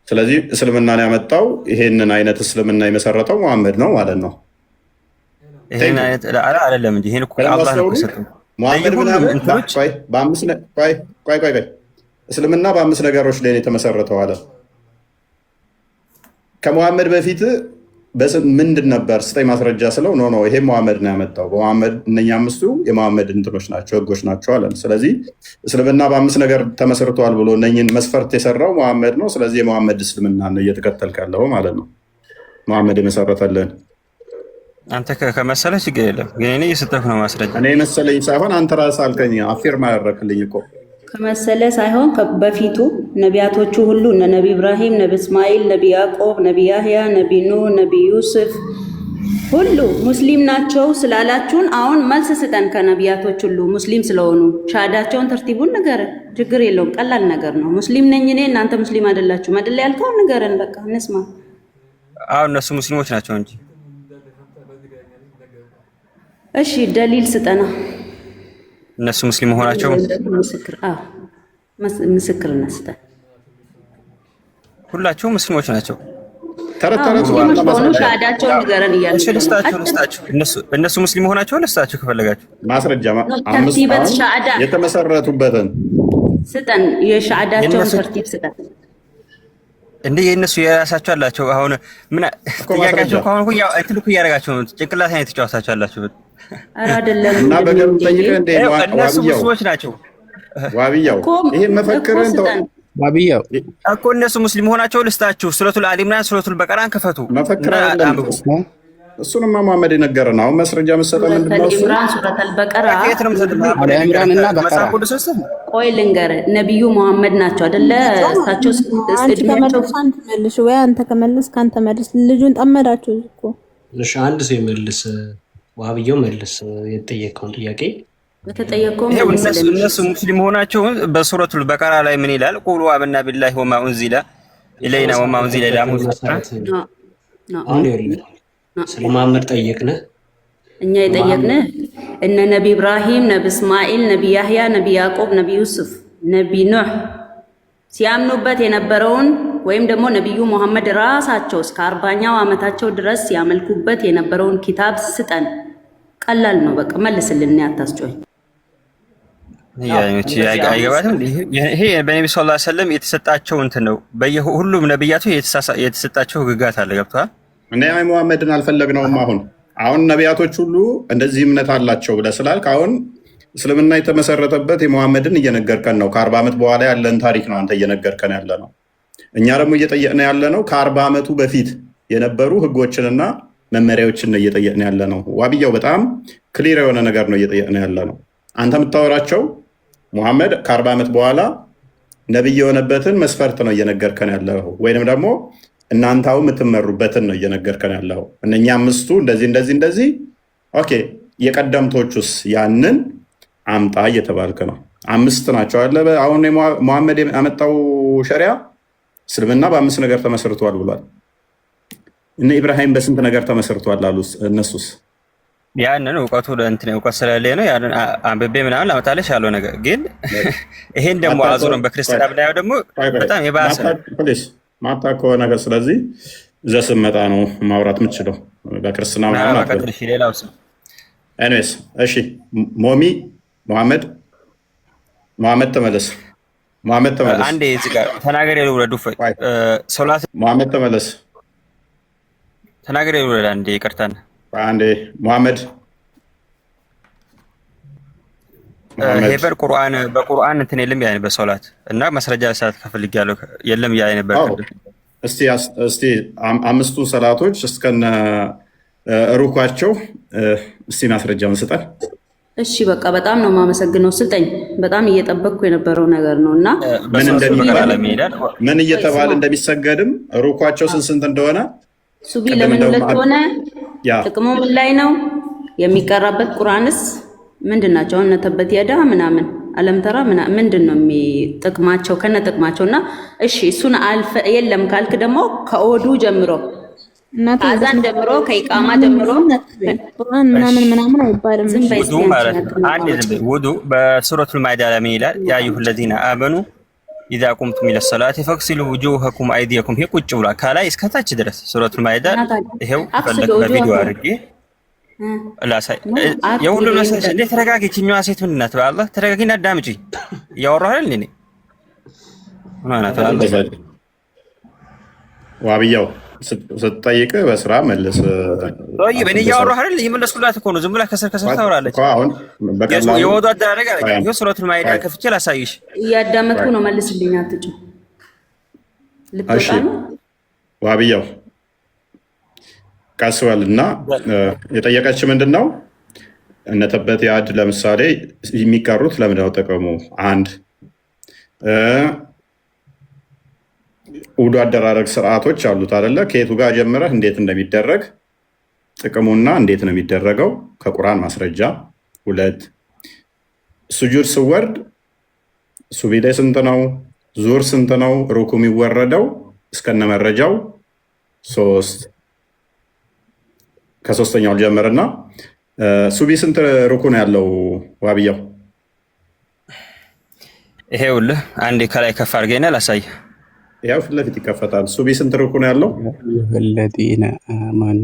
ስለዚህ እስልምናን ያመጣው ይሄንን አይነት እስልምና የመሰረተው መሐመድ ነው ማለት ነው። ይሄን አይነት አይደለም እንጂ ይሄን እኮ አላህ ነው የሰጠው። መሐመድ ቆይ እስልምና በ5 ነገሮች ላይ የተመሰረተው አለ። ከመሐመድ በፊት ምንድን ነበር ስጠኝ ማስረጃ ስለው ኖ ይሄ መሐመድ ነው ያመጣው። በመሐመድ እነኛ 5ቱ የመሐመድ እንትኖች ናቸው፣ ህጎች ናቸው አለን። ስለዚህ እስልምና በ5 ነገር ተመስርቷል ብሎ እነኝን መስፈርት የሰራው መሐመድ ነው። ስለዚህ የመሐመድ እስልምና ነው እየተከተልክ ያለው ማለት ነው። መሐመድ የመሰረተልን አንተ ከመሰለህ ችግር የለም። ግን እኔ እየሰጠሁህ ነው ማስረጃ። እኔ መሰለኝ ሳይሆን አንተ ራስህ አልከኝ። አፊርማ ያደረክልኝ እኮ ከመሰለ ሳይሆን በፊቱ ነቢያቶቹ ሁሉ እነ ነቢ ኢብራሂም፣ ነቢ እስማኤል፣ ነቢ ያዕቆብ፣ ነቢ ያህያ፣ ነቢ ኑህ፣ ነቢ ዩሱፍ ሁሉ ሙስሊም ናቸው ስላላችሁን አሁን መልስ ስጠን። ከነቢያቶች ሁሉ ሙስሊም ስለሆኑ ሻሃዳቸውን ተርቲቡን ንገረን። ችግር የለውም፣ ቀላል ነገር ነው። ሙስሊም ነኝ እኔ እናንተ ሙስሊም አይደላችሁ አይደል ያልከውን ንገረን። በቃ እንስማ። አዎ እነሱ ሙስሊሞች ናቸው እንጂ። እሺ ደሊል ስጠና። እነሱ ሙስሊም መሆናቸው ምስክርነት ስጠን። ሁላቸውም ሙስሊሞች ናቸው። ሙስሊሞች ከሆኑ ሻሃዳቸውን ንገረን እያሉ እነሱ ሙስሊም መሆናቸውን ልስጣችሁ ከፈለጋችሁ ማስረጃ። ተርቲበት ሻሃዳ የተመሰረቱበትን ስጠን። የሻሃዳቸውን ተርቲብ ስጠን። እንዴ የእነሱ የራሳቸው አላቸው። አሁን ምን ጥያቄያቸው ከሆነ እንትን እኮ እያደረጋቸው ነው። ጭንቅላት ላይ ተጫወታቸው አላችሁ። ኧረ አይደለም እና በገሩ ጠይቀህ እንደ እነሱ ሙስሊሞች ናቸው። ዋብያው ይሄ መፈክርን ዋብያው እኮ እነሱ ሙስሊም መሆናቸው ልስጣችሁ። ሱረቱል አሊ ኢምራን ሱረቱል በቀራን ክፈቱ። መፈክር አይደለም እሱንማ መሐመድ የነገረን አሁን መስረጃ መሰጠ ምንድነው? እሱ ኢምራን ሱረተል በቀራ ኢምራን እና በቀራ ቆይ ልንገርህ፣ ነብዩ መሐመድ ናቸው አይደለ? እሳቸው እድሜያቸው መልሽ ወይ አንተ ከመለስ ካንተ መልስ። ልጁን ጠመዳችሁ እኮ። እሺ አንድ ሰው ይመልስ፣ ዋብየው መልስ የተጠየቀውን ጥያቄ በተጠየቀው እነሱ ሙስሊም ሆናቸው በሱረቱል በቀራ ላይ ምን ይላል? ቁሉ አመና ቢላሂ ወማ ኡንዚለ ኢለይና ወማ ኡንዚለ ኢላ ሙሳ አሁን ይኸውልህ ስለ መሐመድ ጠየቅነህ። እኛ የጠየቅንህ እነ ነቢ ኢብራሂም፣ ነቢ እስማኤል፣ ነቢ ያህያ፣ ነቢ ያዕቆብ፣ ነቢ ዩሱፍ፣ ነቢ ኑህ ሲያምኑበት የነበረውን ወይም ደግሞ ነቢዩ መሐመድ ራሳቸው እስከ 40ኛው ዓመታቸው ድረስ ሲያመልኩበት የነበረውን ኪታብ ስጠን። ቀላል ነው። በቃ መልስልን፣ አታስጮኝ። አይገባትም። ይሄ በነቢ ሰለላሁ ዐለይሂ ወሰለም የተሰጣቸው እንትን ነው። በየሁሉም ነብያቱ የተሰጣቸው ህግጋት አለ። ገብቶሃል? እኔ ሙሐመድን አልፈለግነውም። አሁን ነቢያቶች ሁሉ እንደዚህ እምነት አላቸው ብለህ ስላልክ አሁን እስልምና የተመሰረተበት የሙሐመድን እየነገርከን ነው። ከ40 ዓመት በኋላ ያለን ታሪክ ነው አንተ እየነገርከን ያለ ነው። እኛ ደግሞ እየጠየቅን ያለ ነው ከ40 ዓመቱ በፊት የነበሩ ህጎችንና መመሪያዎችን ነው እየጠየቅን ያለ ነው። ዋብያው በጣም ክሊር የሆነ ነገር ነው እየጠየቅን ያለ ነው። አንተ የምታወራቸው ሙሐመድ ከ40 ዓመት በኋላ ነብይ የሆነበትን መስፈርት ነው እየነገርከን ያለው፣ ወይንም ደግሞ እናንተው የምትመሩበትን ነው እየነገርከን ያለው። እነኛ አምስቱ እንደዚህ ኦኬ፣ የቀደምቶቹስ ያንን አምጣ እየተባልክ ነው። 5 ናቸው አለ። አሁን ሙሐመድ ያመጣው ሸሪዓ እስልምና በ5 ነገር ተመስርቷል ብሏል። እነ ኢብራሂም በስንት ነገር ተመስርቷል አሉ። እነሱስ ያንን እውቀቱ እውቀት ስለሌለ ነው። ያንን አንብቤ ምናምን ላመጣልሽ ያለው ነገር ግን ይሄን ደግሞ አዙረን በክርስቲያን ብናየው ደግሞ በጣም የባሰ ማታ ከሆነ ስለዚህ እዛ ስመጣ ነው ማውራት የምችለው በክርስትና ምናምን አትበል። ሌላው ሰው ኤኒዌይስ እሺ። መሐመድ ተመለስ። አንዴ እዚህ ጋር ተናገር የልውረዱ ሶላት መሐመድ ተመለስ። ተናገር የልውረድ አንዴ ይቅርታና አንዴ መሐመድ ሄበር በቁርአን እንትን የለም ያን በሶላት እና መስረጃ ሰዓት ከፈልግ ያለው የለም ያ ነበር። እስቲ 5ቱ ሰላቶች እስከነ ሩኳቸው እስቲ ማስረጃውን ስጠን። እሺ በቃ በጣም ነው የማመሰግነው። ስልጠኝ በጣም እየጠበቅኩ የነበረው ነገር ነውና ምን እየተባለ እንደሚሰገድም ሩኳቸው ስንት እንደሆነ ሱቢ ለምን ሁለት ሆነ? ጥቅሙ ምን ላይ ነው? የሚቀራበት ቁርአንስ ምንድናቸው? እነተበት ያዳ ምናምን አለምተራ ምንድን ነው ጥቅማቸው? ከነ ጥቅማቸውና እሺ እሱን አልፈ የለም ካልክ ደግሞ ከኦዱ ጀምሮ አዛን ጀምሮ ከኢቃማ ጀምሮ ቁርአን ምናምን አይባልም። ውዱ ማለት ነው። አንድ ውዱ በሱረቱል ማኢዳ ላይ ይላል ያ አዩሀለዚነ አመኑ ኢዛ ቁምቱም ኢለ ሰላቲ ፈግሲሉ ውጁሀኩም አይዲየኩም። ይሄ ቁጭ ብሏል ከላይ እስከታች ድረስ ሱረቱል ማኢዳ። ይሄው ፈለክ በቪዲዮ አድርጌ ላሳይ። የሁሉም ለሰሽ እንዴ ተረጋጊ። እኛዋ ሴት ምን ናት? በአላህ ተረጋጊና አዳምጪ። እያወራሁ አይደል እንዴ? ማናት አላህ ዋብያው ስትጠይቅ በስራ መልስ። ወይ በእኔ እያወራሁ አይደል? እየመለስኩላት እኮ ነው። ዝም ብላ ከስር ታወራለች። አሁን በቀላሉ የወዱ አደረጋ ይሄ ሱረቱል ማኢዳ ከፍቼ ላሳይሽ። እያዳመጥኩ ነው። መልስልኝ። አትጩ ልትወጣ ነው ዋብያው ቀስወልና የጠየቀች ምንድነው? እነተበት ያድ ለምሳሌ የሚቀሩት ለምንድነው ጥቅሙ? አንድ ውዱ አደራረግ ስርዓቶች አሉት አይደለ? ከየቱ ጋር ጀምረህ እንዴት እንደሚደረግ ጥቅሙና እንዴት ነው የሚደረገው ከቁርአን ማስረጃ። 2 ሱጁድ ስወርድ ሱቢ ላይ ስንት ነው? ዙር ስንት ነው? ሩኩ የሚወረደው እስከነ መረጃው 3 ከ3ኛው ጀምርና ሱቢ ስንት ሩኩ ነው ያለው ዋብያው? ይሄውልህ አንዴ ከላይ ከፍ አድርገና ላሳይ። ያው ፊት ለፊት ይከፈታል። ሱቢ ስንት ሩኩ ነው ያለው? ወለዲና አማኑ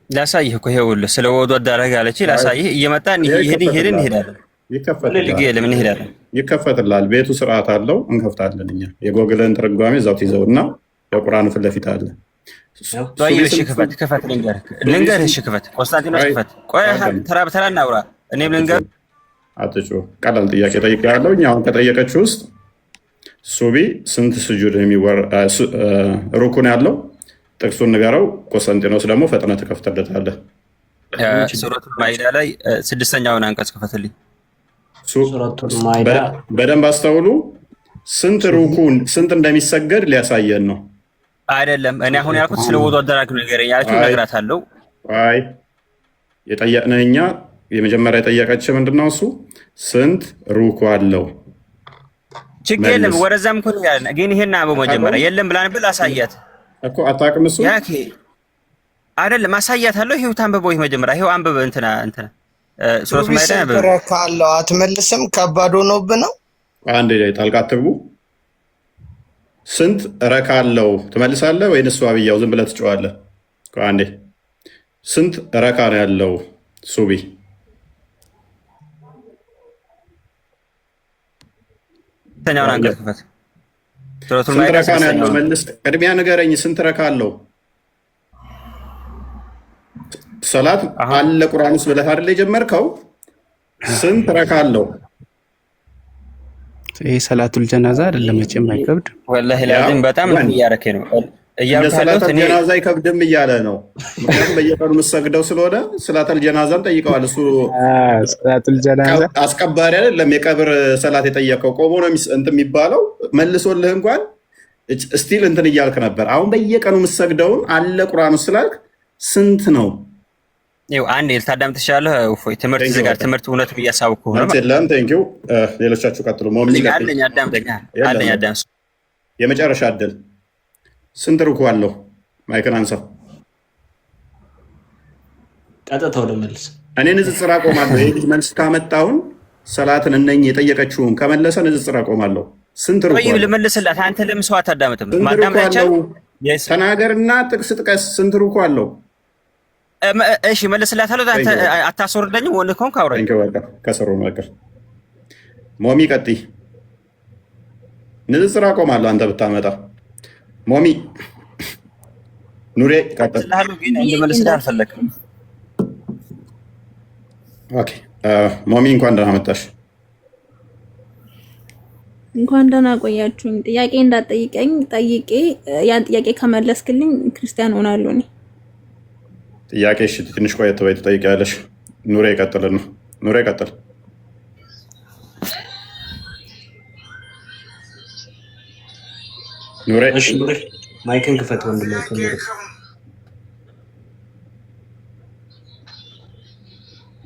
ላሳይህ እኮ ይሄውልህ። ስለ ወዱ አደረጋ አለች ላሳይህ። እየመጣን ይሄድን እንሄዳለን። ይከፈትላል። ቤቱ ስርዓት አለው። እንከፍታለን እኛ። የጎግልን ትርጓሜ እዛው ትይዘውና የቁርአን ፊት ለፊት አለ። እሺ ክፈት ልንገርህ። እሺ ክፈት ኮንስታንቲኖስ ክፈት። ቆይ ተራ በተራ እናውራ። እኔም ልንገርህ። አትጩ። ቀላል ጥያቄ ጠይቄያለሁ። እኛ አሁን ከጠየቀችው ውስጥ ሱቢ ስንት ስጁድ ሩኩን ያለው ጥቅሱን ንገረው። ቆስጠንጢኖስ ደግሞ ፈጥነህ ትከፍትለታለህ። ሱረቱል ማኢዳ ላይ 6ኛውን አንቀጽ ክፈትልኝ። በደንብ አስተውሉ። ስንት እንደሚሰገድ ሊያሳየን ነው። አይደለም እኔ አሁን ያልኩት ስለ ወዶ አደራግ ነገር ያልኩት እነግራታለሁ። አይ የጠየቅነህ እኛ የመጀመሪያ የጠየቀችህ ምንድነው? እሱ ስንት ሩኩ አለው? ችግር የለም ወረዛም እኮ ያለ ግን ይሄን አንብቦ መጀመሪያ የለም ብላን ብል አሳያት እኮ አታውቅም። እሱ ያኬ አይደለም አሳያታለሁ። ይሄው ታንብቦ መጀመሪያ ይሄው አንብበ እንትና ሱረቱል ማኢዳ አንብበ ካለው አትመልስም። ከባድ ሆኖብህ ነው። አንዴ ላይ ጣልቃ አትግቡ። ስንት ረካ አለው ትመልሳለህ ወይንስ አብያው ዝም ብለህ ትጮዋለህ? አንዴ ስንት ረካ ነው ያለው ሱቢ? ተኛውን አንቀጽ ክፈት። ሱረቱል ስንት ማኢዳ ረካ ነው ያለው? መልስ። ቅድሚያ ንገረኝ። ስንት ረካ አለው? ሰላት አለ ቁርአን ውስጥ ብለህ አይደል የጀመርከው? ስንት ረካ አለው? ይሄ ሰላቱል ጀናዛ አይደለም መቼም አይከብድ። ወላሂ ላዚም በጣም እያረከ ነው ሰላተል ጀናዛ አይከብድም እያለ ነው። ምክንያቱም በየቀኑ የምትሰግደው ስለሆነ ሰላተል ጀናዛን ጠይቀዋል። እሱ ሰላቱል ጀናዛ አስቀባሪ አይደለም። የቀብር ሰላት የጠየቀው ቆሞ ነው እንትን የሚባለው። መልሶልህ እንኳን ስቲል እንትን እያልክ ነበር። አሁን በየቀኑ የምትሰግደውን አለ ቁርአን ውስጥ ስላልክ ስንት ነው? ይኸው አንዴ ልታዳምጥ ትችላለህ። እፎይ ትምህርት ዝጋር ትምህርት እውነት እያሳብኩ ነው ማለት ቴንኪው። ሌሎቻችሁ ቀጥሉ። አለኝ አዳምጥ። የመጨረሻ እድል ስንት ሩኩ አለው? ማይክን አንሳ። ቀጥታው ለመልስ እኔ ንጽጽር አቆማለሁ። ይህ ልጅ መልስ ካመጣሁን ሰላትን እነኝ የጠየቀችውን ከመለሰ ንጽጽር አቆማለሁ። ስንት ሩኩ አለው? ልመልስላት። አንተ ለምን ሰው አታዳምጥም? ተናገርና ጥቅስ ጥቀስ። ስንት ሩኩ አለው? እሺ መልስላታለሁ። አንተ አታስወርደኝም። ወንድ ከሆንክ አውራኝ። ከስሩ ነገር ሞሚ ቀጥይ። ንጽጽር አቆማለሁ አንተ ብታመጣ። ሞሚ ኑሬ ቀጥል። መልስልህ አልፈለግም። ኦኬ ሞሚ እንኳን ደህና መጣሽ። እንኳን ደህና ቆያችሁኝ። ጥያቄ እንዳትጠይቀኝ ጠይቄ ያን ጥያቄ ከመለስክልኝ ክርስቲያን ሆናለሁ እኔ። ጥያቄ እሺ፣ ትንሽ ቆየት በይ ትጠይቂያለሽ። ኑሬ ይቀጥልና ኑሬ ቀጥል። ኑሬ እሺ፣ ኑሬ ማይክን ክፈት ወንድም።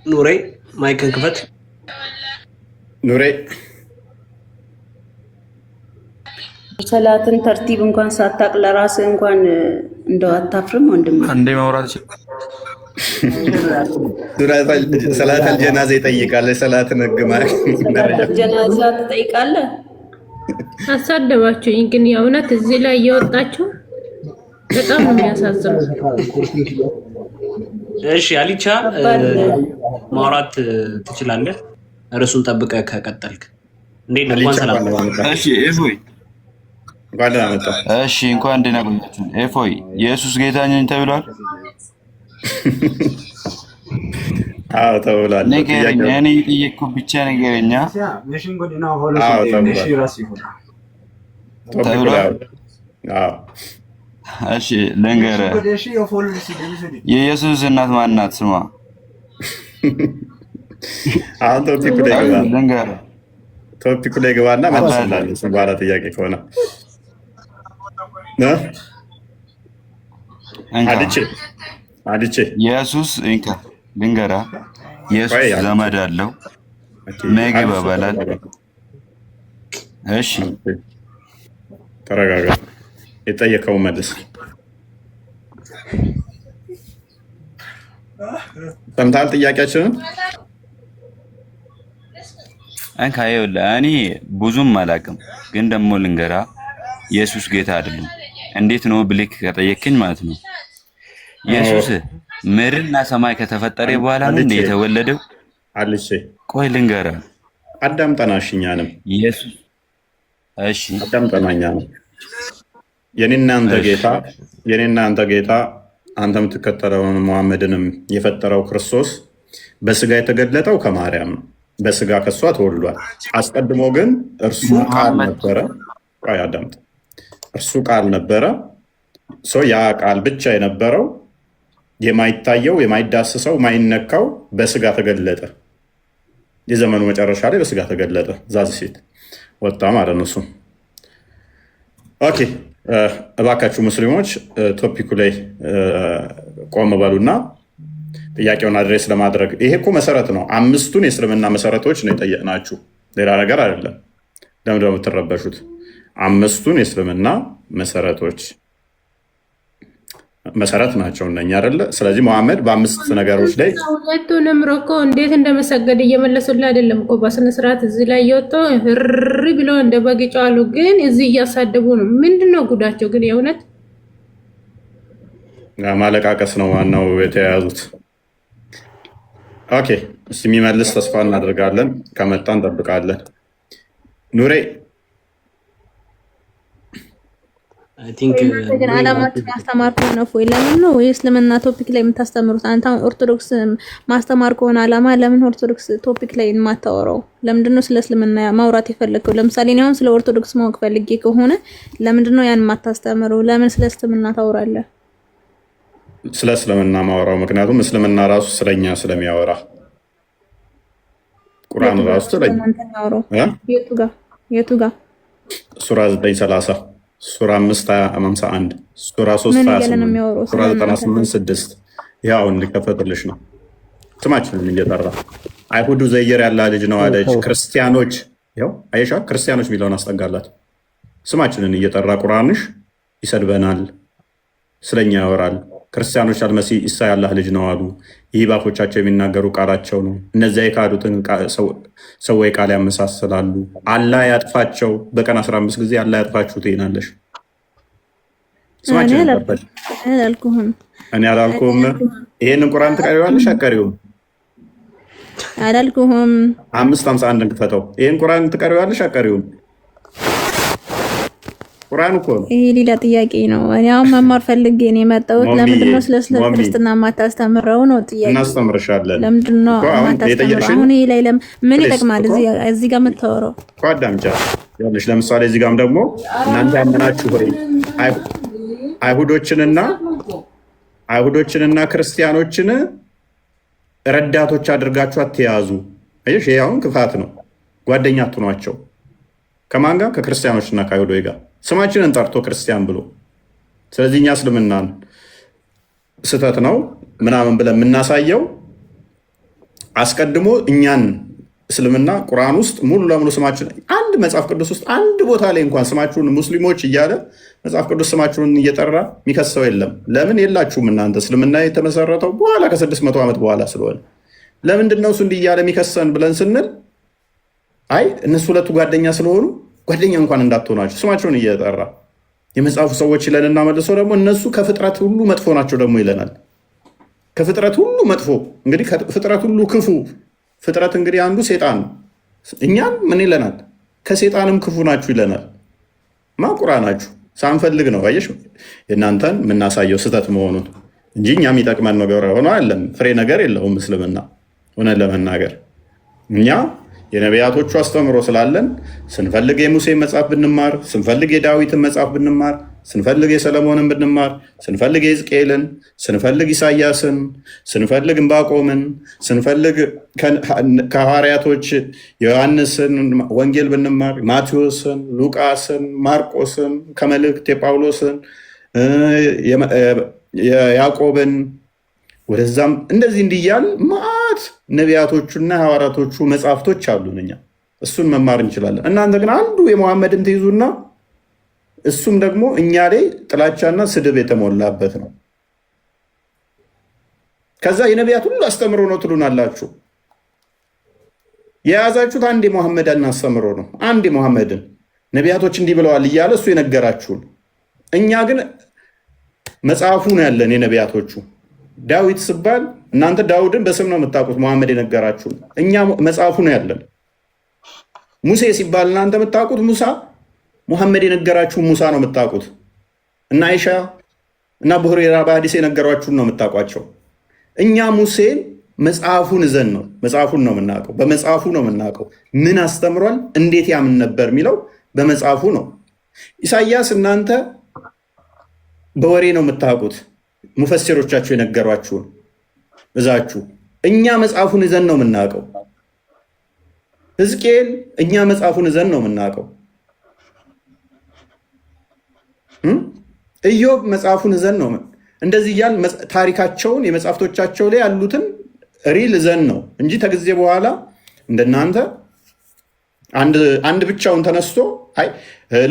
ኑሬ ማይክን ክፈት። ኑሬ ሰላትን ተርቲብ እንኳን ሳታቅ ለራስህ እንኳን እንደው አታፍርም ወንድም? አንዴ ማውራት ሰላተል ጀናዛ ይጠይቃል። ሰላትን ህግ ሰላተል ጀናዛ ትጠይቃለህ? አሳደባችሁኝ ግን የእውነት እዚህ ላይ እየወጣችሁ በጣም ነው የሚያሳዝነው። እሺ አሊቻ ማውራት ትችላለህ፣ ርዕሱን ጠብቀህ ከቀጠልክ። እንዴት ነው? እንኳን ሰላም ነው። እሺ ኤፎይ እንኳን ደህና መጣ። እሺ እንኳን ደህና ቆያችሁ። ኤፎይ ኢየሱስ ጌታ ነኝ ተብሏል? አዎ ተብሏል። ንገረኝ፣ እኔ የጠየቅኩህ ብቻ ንገረኛ። ተብሏል? እሺ ልንገርህ፣ የኢየሱስ እናት ማን ናት? ስማ አሁን ቶፒኩ ላይ ግባ፣ ልንገርህ፣ ቶፒኩ ላይ ግባና መልስላለሁ። በኋላ ጥያቄ ከሆነ አድቼ ኢየሱስ እንካ ልንገርህ፣ ኢየሱስ ዘመድ አለው፣ ምግብ ይበላል። እሺ ተረጋጋ። የጠየቀው መልስ። ሰምተሃል ጥያቄያችንን? እንካ ይኸውልህ፣ እኔ ብዙም አላውቅም፣ ግን ደግሞ ልንገርህ ኢየሱስ ጌታ አይደለም። እንዴት ነው ብለህ ከጠየቅኝ ማለት ነው ኢየሱስ ምድርና ሰማይ ከተፈጠረ በኋላ ነው እንደ የተወለደው? አልቼ ቆይ ልንገርህ፣ አዳምጠናሽ እኛንም ኢየሱስ እሺ አዳምጠናኛ ነው የኔና አንተ ጌታ አንተ የምትከተለውን ሙሐመድንም የፈጠረው ክርስቶስ በስጋ የተገለጠው ከማርያም ነው። በስጋ ከሷ ተወልዷል። አስቀድሞ ግን እርሱ ቃል ነበረ። ቆይ አዳምጥ። እርሱ ቃል ነበረ፣ ያ ቃል ብቻ የነበረው የማይታየው የማይዳስሰው ማይነካው በስጋ ተገለጠ። የዘመኑ መጨረሻ ላይ በስጋ ተገለጠ። ዛዝ ሴት ወጣ ማለት ነው። እሱ ኦኬ። እባካችሁ ሙስሊሞች ቶፒኩ ላይ ቆም በሉና ጥያቄውን አድሬስ ለማድረግ ይሄ እኮ መሰረት ነው። 5ቱን የእስልምና መሰረቶች ነው የጠየቅናችሁ፣ ሌላ ነገር አይደለም። ለምንድነው የምትረበሹት? 5ቱን የእስልምና መሰረቶች መሰረት ናቸው እነኛ አይደለ? ስለዚህ መሐመድ በ5 ነገሮች ላይ ሁለቱንም እኮ እንዴት እንደመሰገድ እየመለሱልህ አይደለም እኮ በስነ ስርዓት እዚህ ላይ እየወጡ ህሪ ብሎ እንደ በግ ጫሉ፣ ግን እዚህ እያሳደቡ ነው። ምንድነው ጉዳቸው ግን? የእውነት ማለቃቀስ ነው ዋናው የተያያዙት። ኦኬ፣ እስቲ የሚመልስ ተስፋ እናደርጋለን። ከመጣ እንጠብቃለን። ኑሬ ግን አላማችሁ ማስተማር ነው ወይ? ለምን ነው ወይ እስልምና ቶፒክ ላይ የምታስተምሩት? አንተ ኦርቶዶክስ ማስተማር ከሆነ አላማ ለምን ኦርቶዶክስ ቶፒክ ላይ የማታወራው? ለምንድን ነው ስለ እስልምና ማውራት የፈለግከው? ለምሳሌ እኔ አሁን ስለ ኦርቶዶክስ ማወቅ ፈልጌ ከሆነ ለምንድን ነው ያን የማታስተምረው? ለምን ስለ እስልምና ታወራለህ? ስለ እስልምና ማወራው ምክንያቱም እስልምና ራሱ ስለኛ ስለሚያወራ ቁርአን ራሱ ስለኛ የቱ ጋር ሱራ 930 ሱራ 551 ሱራ 328 ሱራ 98 ያው እንከፈትልሽ ነው። ስማችንን እየጠራ አይሁዱ ዘየር ያላ ልጅ ነው አለች። ክርስቲያኖች ያው አይሻ ክርስቲያኖች ሚለውን አስጠጋላት። ስማችንን እየጠራ ቁርአንሽ ይሰድበናል፣ ስለኛ ያወራል። ክርስቲያኖች አልመሲ ኢሳ ያላህ ልጅ ነው አሉ። ይህ ባፎቻቸው የሚናገሩ ቃላቸው ነው። እነዚያ የካዱትን ሰዎች ቃል ያመሳስላሉ። አላህ ያጥፋቸው። በቀን 15 ጊዜ አላህ ያጥፋችሁ ትይናለሽ። ስማችን ተቀበል። እኔ አላልኩም። ይሄንን ቁርአን ትቀሪዋለሽ አቀሪው? አላልኩም። 551 እንክፈተው። ይሄን ቁርአን ትቀሪዋለሽ አቀሪው? ቁርአን እኮ ነው። ይሄ ሌላ ጥያቄ ነው። እኔ አሁን መማር ፈልጌ ነው የመጣሁት። ለምንድን ነው ስለ ክርስትና የማታስተምረው ነው ጥያቄ። እናስተምርሻለን። ለምንድን ነው የማታስተምረው? አሁን ይሄ ላይ ምን ይጠቅማል? እዚህ ጋር የምታወራው አዳምጫ ያለሽ። ለምሳሌ እዚህ ጋርም ደግሞ እናንተ ያመናችሁ ወይ አይሁዶችንና ክርስቲያኖችን ረዳቶች አድርጋችሁ አትያዙ። አይሽ ይሄ አሁን ክፋት ነው። ጓደኛ አትኗቸው። ከማን ጋር? ከክርስቲያኖችና ከአይሁዶች ጋር ስማችንን ጠርቶ ክርስቲያን ብሎ። ስለዚህ እኛ እስልምናን ስህተት ነው ምናምን ብለን የምናሳየው አስቀድሞ እኛን እስልምና ቁርአን ውስጥ ሙሉ ለሙሉ ስማችን አንድ መጽሐፍ ቅዱስ ውስጥ አንድ ቦታ ላይ እንኳን ስማችሁን ሙስሊሞች እያለ መጽሐፍ ቅዱስ ስማችሁን እየጠራ የሚከሰው የለም። ለምን የላችሁም እናንተ? እስልምና የተመሰረተው በኋላ ከ600 ዓመት በኋላ ስለሆነ ለምንድን ነው እሱ እንዲህ እያለ የሚከሰን ብለን ስንል አይ እነሱ ሁለቱ ጓደኛ ስለሆኑ ጓደኛ እንኳን እንዳትሆናቸው ስማቸውን እየጠራ የመጽሐፉ ሰዎች ይለንና መልሶ ደግሞ እነሱ ከፍጥረት ሁሉ መጥፎ ናቸው ደግሞ ይለናል። ከፍጥረት ሁሉ መጥፎ እንግዲህ ከፍጥረት ሁሉ ክፉ ፍጥረት እንግዲህ አንዱ ሴጣን ነው። እኛም ምን ይለናል? ከሴጣንም ክፉ ናችሁ ይለናል። ማቁራ ናችሁ ሳንፈልግ ነው። አየሽ የእናንተን የምናሳየው ስህተት መሆኑን እንጂ እኛ የሚጠቅመን ነገር ሆኖ አለም ፍሬ ነገር የለውም እስልምና። ሆነን ለመናገር እኛ የነቢያቶቹ አስተምሮ ስላለን ስንፈልግ የሙሴን መጽሐፍ ብንማር፣ ስንፈልግ የዳዊትን መጽሐፍ ብንማር፣ ስንፈልግ የሰለሞንን ብንማር፣ ስንፈልግ የሕዝቅኤልን፣ ስንፈልግ ኢሳያስን፣ ስንፈልግ ዕንባቆምን፣ ስንፈልግ ከሐዋርያቶች ዮሐንስን ወንጌል ብንማር፣ ማቴዎስን፣ ሉቃስን፣ ማርቆስን፣ ከመልእክት የጳውሎስን፣ ያዕቆብን ወደዛም እንደዚህ እንዲያል ማት ነቢያቶቹና ሐዋርያቶቹ መጽሐፍቶች አሉን። እኛ እሱን መማር እንችላለን። እናንተ ግን አንዱ የመሐመድን ትይዙና እሱም ደግሞ እኛ ላይ ጥላቻና ስድብ የተሞላበት ነው። ከዛ የነቢያት ሁሉ አስተምሮ ነው ትሉናላችሁ። የያዛችሁት አንድ የመሐመድን አስተምሮ ነው። አንድ የመሐመድን ነቢያቶች እንዲህ ብለዋል እያለ እሱ የነገራችሁን። እኛ ግን መጽሐፉ ነው ያለን የነቢያቶቹ። ዳዊት ስባል እናንተ ዳውድን በስም ነው የምታውቁት፣ መሐመድ የነገራችሁን። እኛ መጽሐፉ ነው ያለን። ሙሴ ሲባል እናንተ የምታውቁት ሙሳ፣ ሙሐመድ የነገራችሁን ሙሳ ነው የምታውቁት። እና አይሻ እና አቡ ሁረይራ በሐዲስ የነገሯችሁን ነው የምታውቋቸው። እኛ ሙሴን መጽሐፉን እዘን ነው መጽሐፉን ነው የምናውቀው። በመጽሐፉ ነው የምናውቀው። ምን አስተምሯል፣ እንዴት ያምን ነበር የሚለው በመጽሐፉ ነው። ኢሳያስ እናንተ በወሬ ነው የምታውቁት፣ ሙፈሲሮቻችሁ የነገሯችሁን እዛችሁ። እኛ መጽሐፉን ይዘን ነው የምናውቀው። ሕዝቅኤል እኛ መጽሐፉን ይዘን ነው የምናውቀው። ኢዮብ መጽሐፉን ይዘን ነው እንደዚህ እያል ታሪካቸውን የመጽሐፍቶቻቸው ላይ ያሉትን ሪል ይዘን ነው እንጂ ተጊዜ በኋላ እንደናንተ አንድ ብቻውን ተነስቶ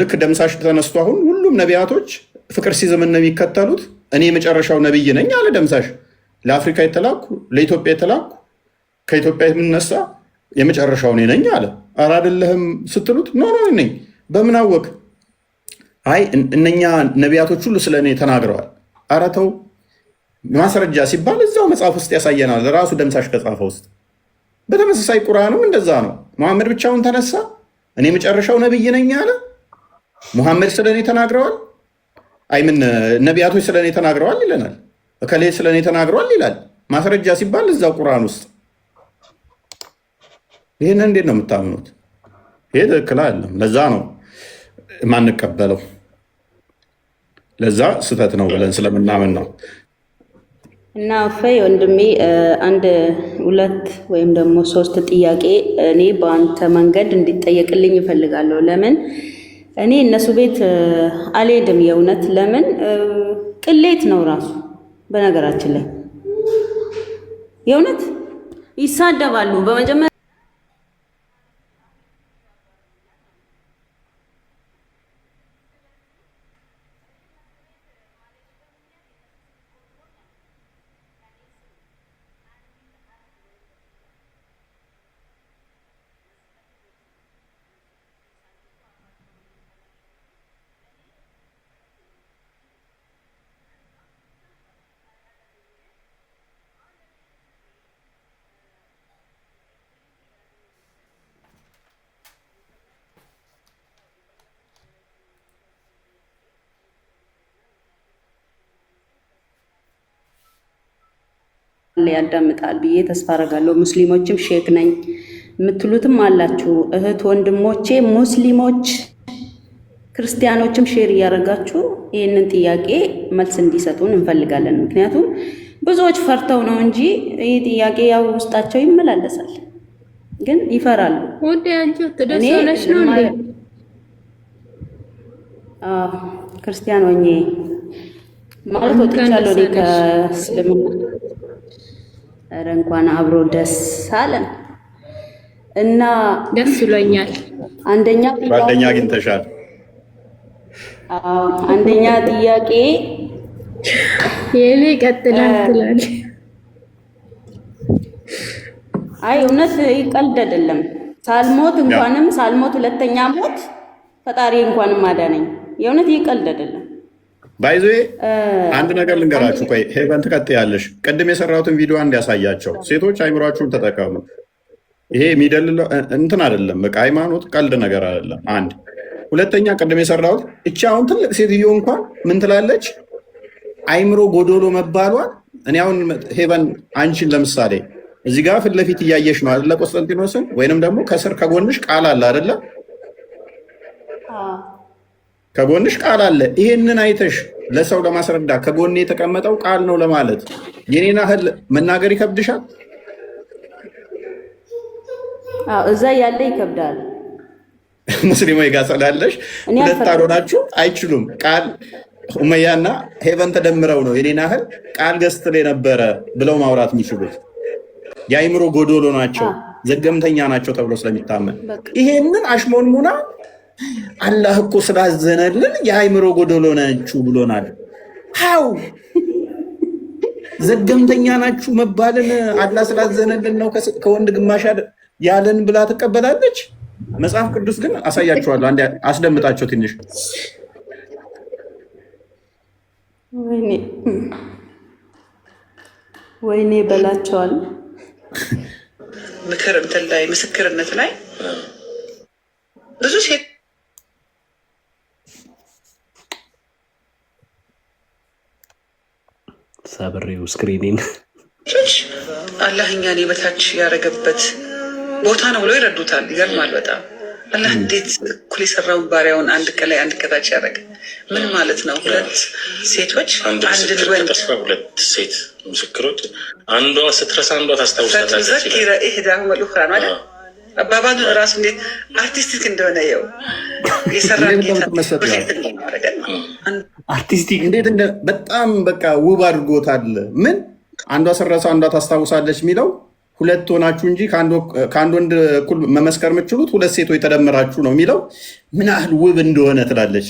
ልክ ደምሳሽ ተነስቶ አሁን ሁሉም ነቢያቶች ፍቅር ሲዝምን ነው የሚከተሉት። እኔ የመጨረሻው ነብይ ነኝ አለ ደምሳሽ። ለአፍሪካ የተላኩ ለኢትዮጵያ የተላኩ ከኢትዮጵያ የምነሳ የመጨረሻው እኔ ነኝ አለ። ኧረ አይደለህም ስትሉት ኖ ነኝ። በምን አወቅ? እነኛ ነቢያቶች ሁሉ ስለ እኔ ተናግረዋል። ኧረ ተው። ማስረጃ ሲባል እዛው መጽሐፍ ውስጥ ያሳየናል፣ ራሱ ደምሳሽ ከጻፈ ውስጥ። በተመሳሳይ ቁርአንም እንደዛ ነው። መሐመድ ብቻውን ተነሳ እኔ የመጨረሻው ነብይ ነኝ አለ። ሙሐመድ ስለ እኔ ተናግረዋል፣ ምን ነቢያቶች ስለ እኔ ተናግረዋል ይለናል። እከሌ ስለ እኔ ተናግረዋል ይላል። ማስረጃ ሲባል እዛው ቁርአን ውስጥ። ይህንን እንዴት ነው የምታምኑት? ይሄ ትክክል አይደለም። ለዛ ነው የማንቀበለው። ለዛ ስህተት ነው ብለን ስለምናምን ነው። እና ፈይ ወንድሜ አንድ ሁለት ወይም ደግሞ 3 ጥያቄ እኔ በአንተ መንገድ እንዲጠየቅልኝ እፈልጋለሁ። ለምን እኔ እነሱ ቤት አልሄድም? የእውነት ለምን? ቅሌት ነው ራሱ። በነገራችን ላይ የእውነት ይሳደባሉ። በመጀመሪያ ያዳምጣል ብዬ ተስፋ አደርጋለሁ። ሙስሊሞችም ሼክ ነኝ የምትሉትም አላችሁ እህት ወንድሞቼ፣ ሙስሊሞች ክርስቲያኖችም ሼር እያደረጋችሁ ይህንን ጥያቄ መልስ እንዲሰጡን እንፈልጋለን። ምክንያቱም ብዙዎች ፈርተው ነው እንጂ ይህ ጥያቄ ያው ውስጣቸው ይመላለሳል፣ ግን ይፈራሉ። ወደ አንቺ ተደሰነሽ ነው እንዴ? ክርስቲያን ሆኜ ማለት ወጥቻለሁ ከእስልምና። ኧረ እንኳን አብሮ ደስ አለን እና ደስ ብሎኛል። አንደኛ ጓደኛ አግኝተሻል። አንደኛ ጥያቄ የኔ ቀጥላል ትላለች። አይ እውነት ይቀልድ አይደለም። ሳልሞት ሁለተኛ ሞት ፈጣሪ እንኳንም አዳነኝ። የእውነት ይቀልድ አይደለም። ባይዞ አንድ ነገር ልንገራችሁ። ቆይ ሄቨን ትቀጥያለሽ። ቅድም የሰራሁትን ቪዲዮ አንድ ያሳያቸው። ሴቶች አይምሯችሁን ተጠቀሙ። ይሄ የሚደልለው እንትን አይደለም። በቃ ሃይማኖት ቀልድ ነገር አይደለም። አንድ ሁለተኛ፣ ቅድም የሰራሁት እቺ አሁን ትልቅ ሴትዮ እንኳን ምን ትላለች? አይምሮ ጎዶሎ መባሏን። እኔ አሁን ሄቨን አንቺን ለምሳሌ እዚህ ጋር ፊት ለፊት እያየሽ ነው አይደለ? ቆስጠንጢኖስን ወይንም ደግሞ ከስር ከጎንሽ ቃል አለ አይደለ? ከጎንሽ ቃል አለ። ይሄንን አይተሽ ለሰው ለማስረዳ ከጎኔ የተቀመጠው ቃል ነው ለማለት የኔን ያህል መናገር ይከብድሻል? እዛ ያለ ይከብዳል። ሙስሊሞች ጋር ስላለሽ ሁለት አልሆናችሁ አይችሉም። ቃል ኡመያና ሄቨን ተደምረው ነው የኔን ያህል ቃል ገዝተው የነበረ ብለው ማውራት የሚችሉት። የአይምሮ ጎዶሎ ናቸው፣ ዘገምተኛ ናቸው ተብሎ ስለሚታመን ይሄንን አሽሞንሙና አላህ እኮ ስላዘነልን የአይምሮ ጎዶሎ ናችሁ ብሎናል። አው ዘገምተኛ ናችሁ መባልን አላህ ስላዘነልን ነው ከወንድ ግማሽ ያለን ብላ ትቀበላለች። መጽሐፍ ቅዱስ ግን አሳያችኋለሁ። አንዴ አስደምጣቸው ትንሽ። ወይኔ በላቸዋል። ምክር እንትን ላይ ምስክርነት ላይ ብዙ ሴት ሰብሬው ስክሪኒን አላህ እኛን የበታች ያደረገበት ቦታ ነው ብሎ ይረዱታል። ይገርማል በጣም አላህ እንዴት እኩል የሰራውን ባሪያውን አንድ ከላይ አንድ ከታች ያደረገ? ምን ማለት ነው? ሁለት ሴቶች አንድ ወንድ፣ ሁለት ሴት ምስክሮች፣ አንዷ ስትረሳ አንዷ ታስታውሳለች። ዘኪረ ኢህዳሁም አልኡኽራ ማለት አባባሉ ራሱ እንዴት አርቲስቲክ እንደሆነ ይኸው የሰራ አርቲስቲክ እንዴት በጣም በቃ ውብ አድርጎታል። ምን አንዷ ስትረሳ አንዷ ታስታውሳለች የሚለው ሁለት ሆናችሁ እንጂ ከአንድ ወንድ እኩል መመስከር የምትችሉት ሁለት ሴቶች ተደምራችሁ ነው የሚለው ምን ያህል ውብ እንደሆነ ትላለች።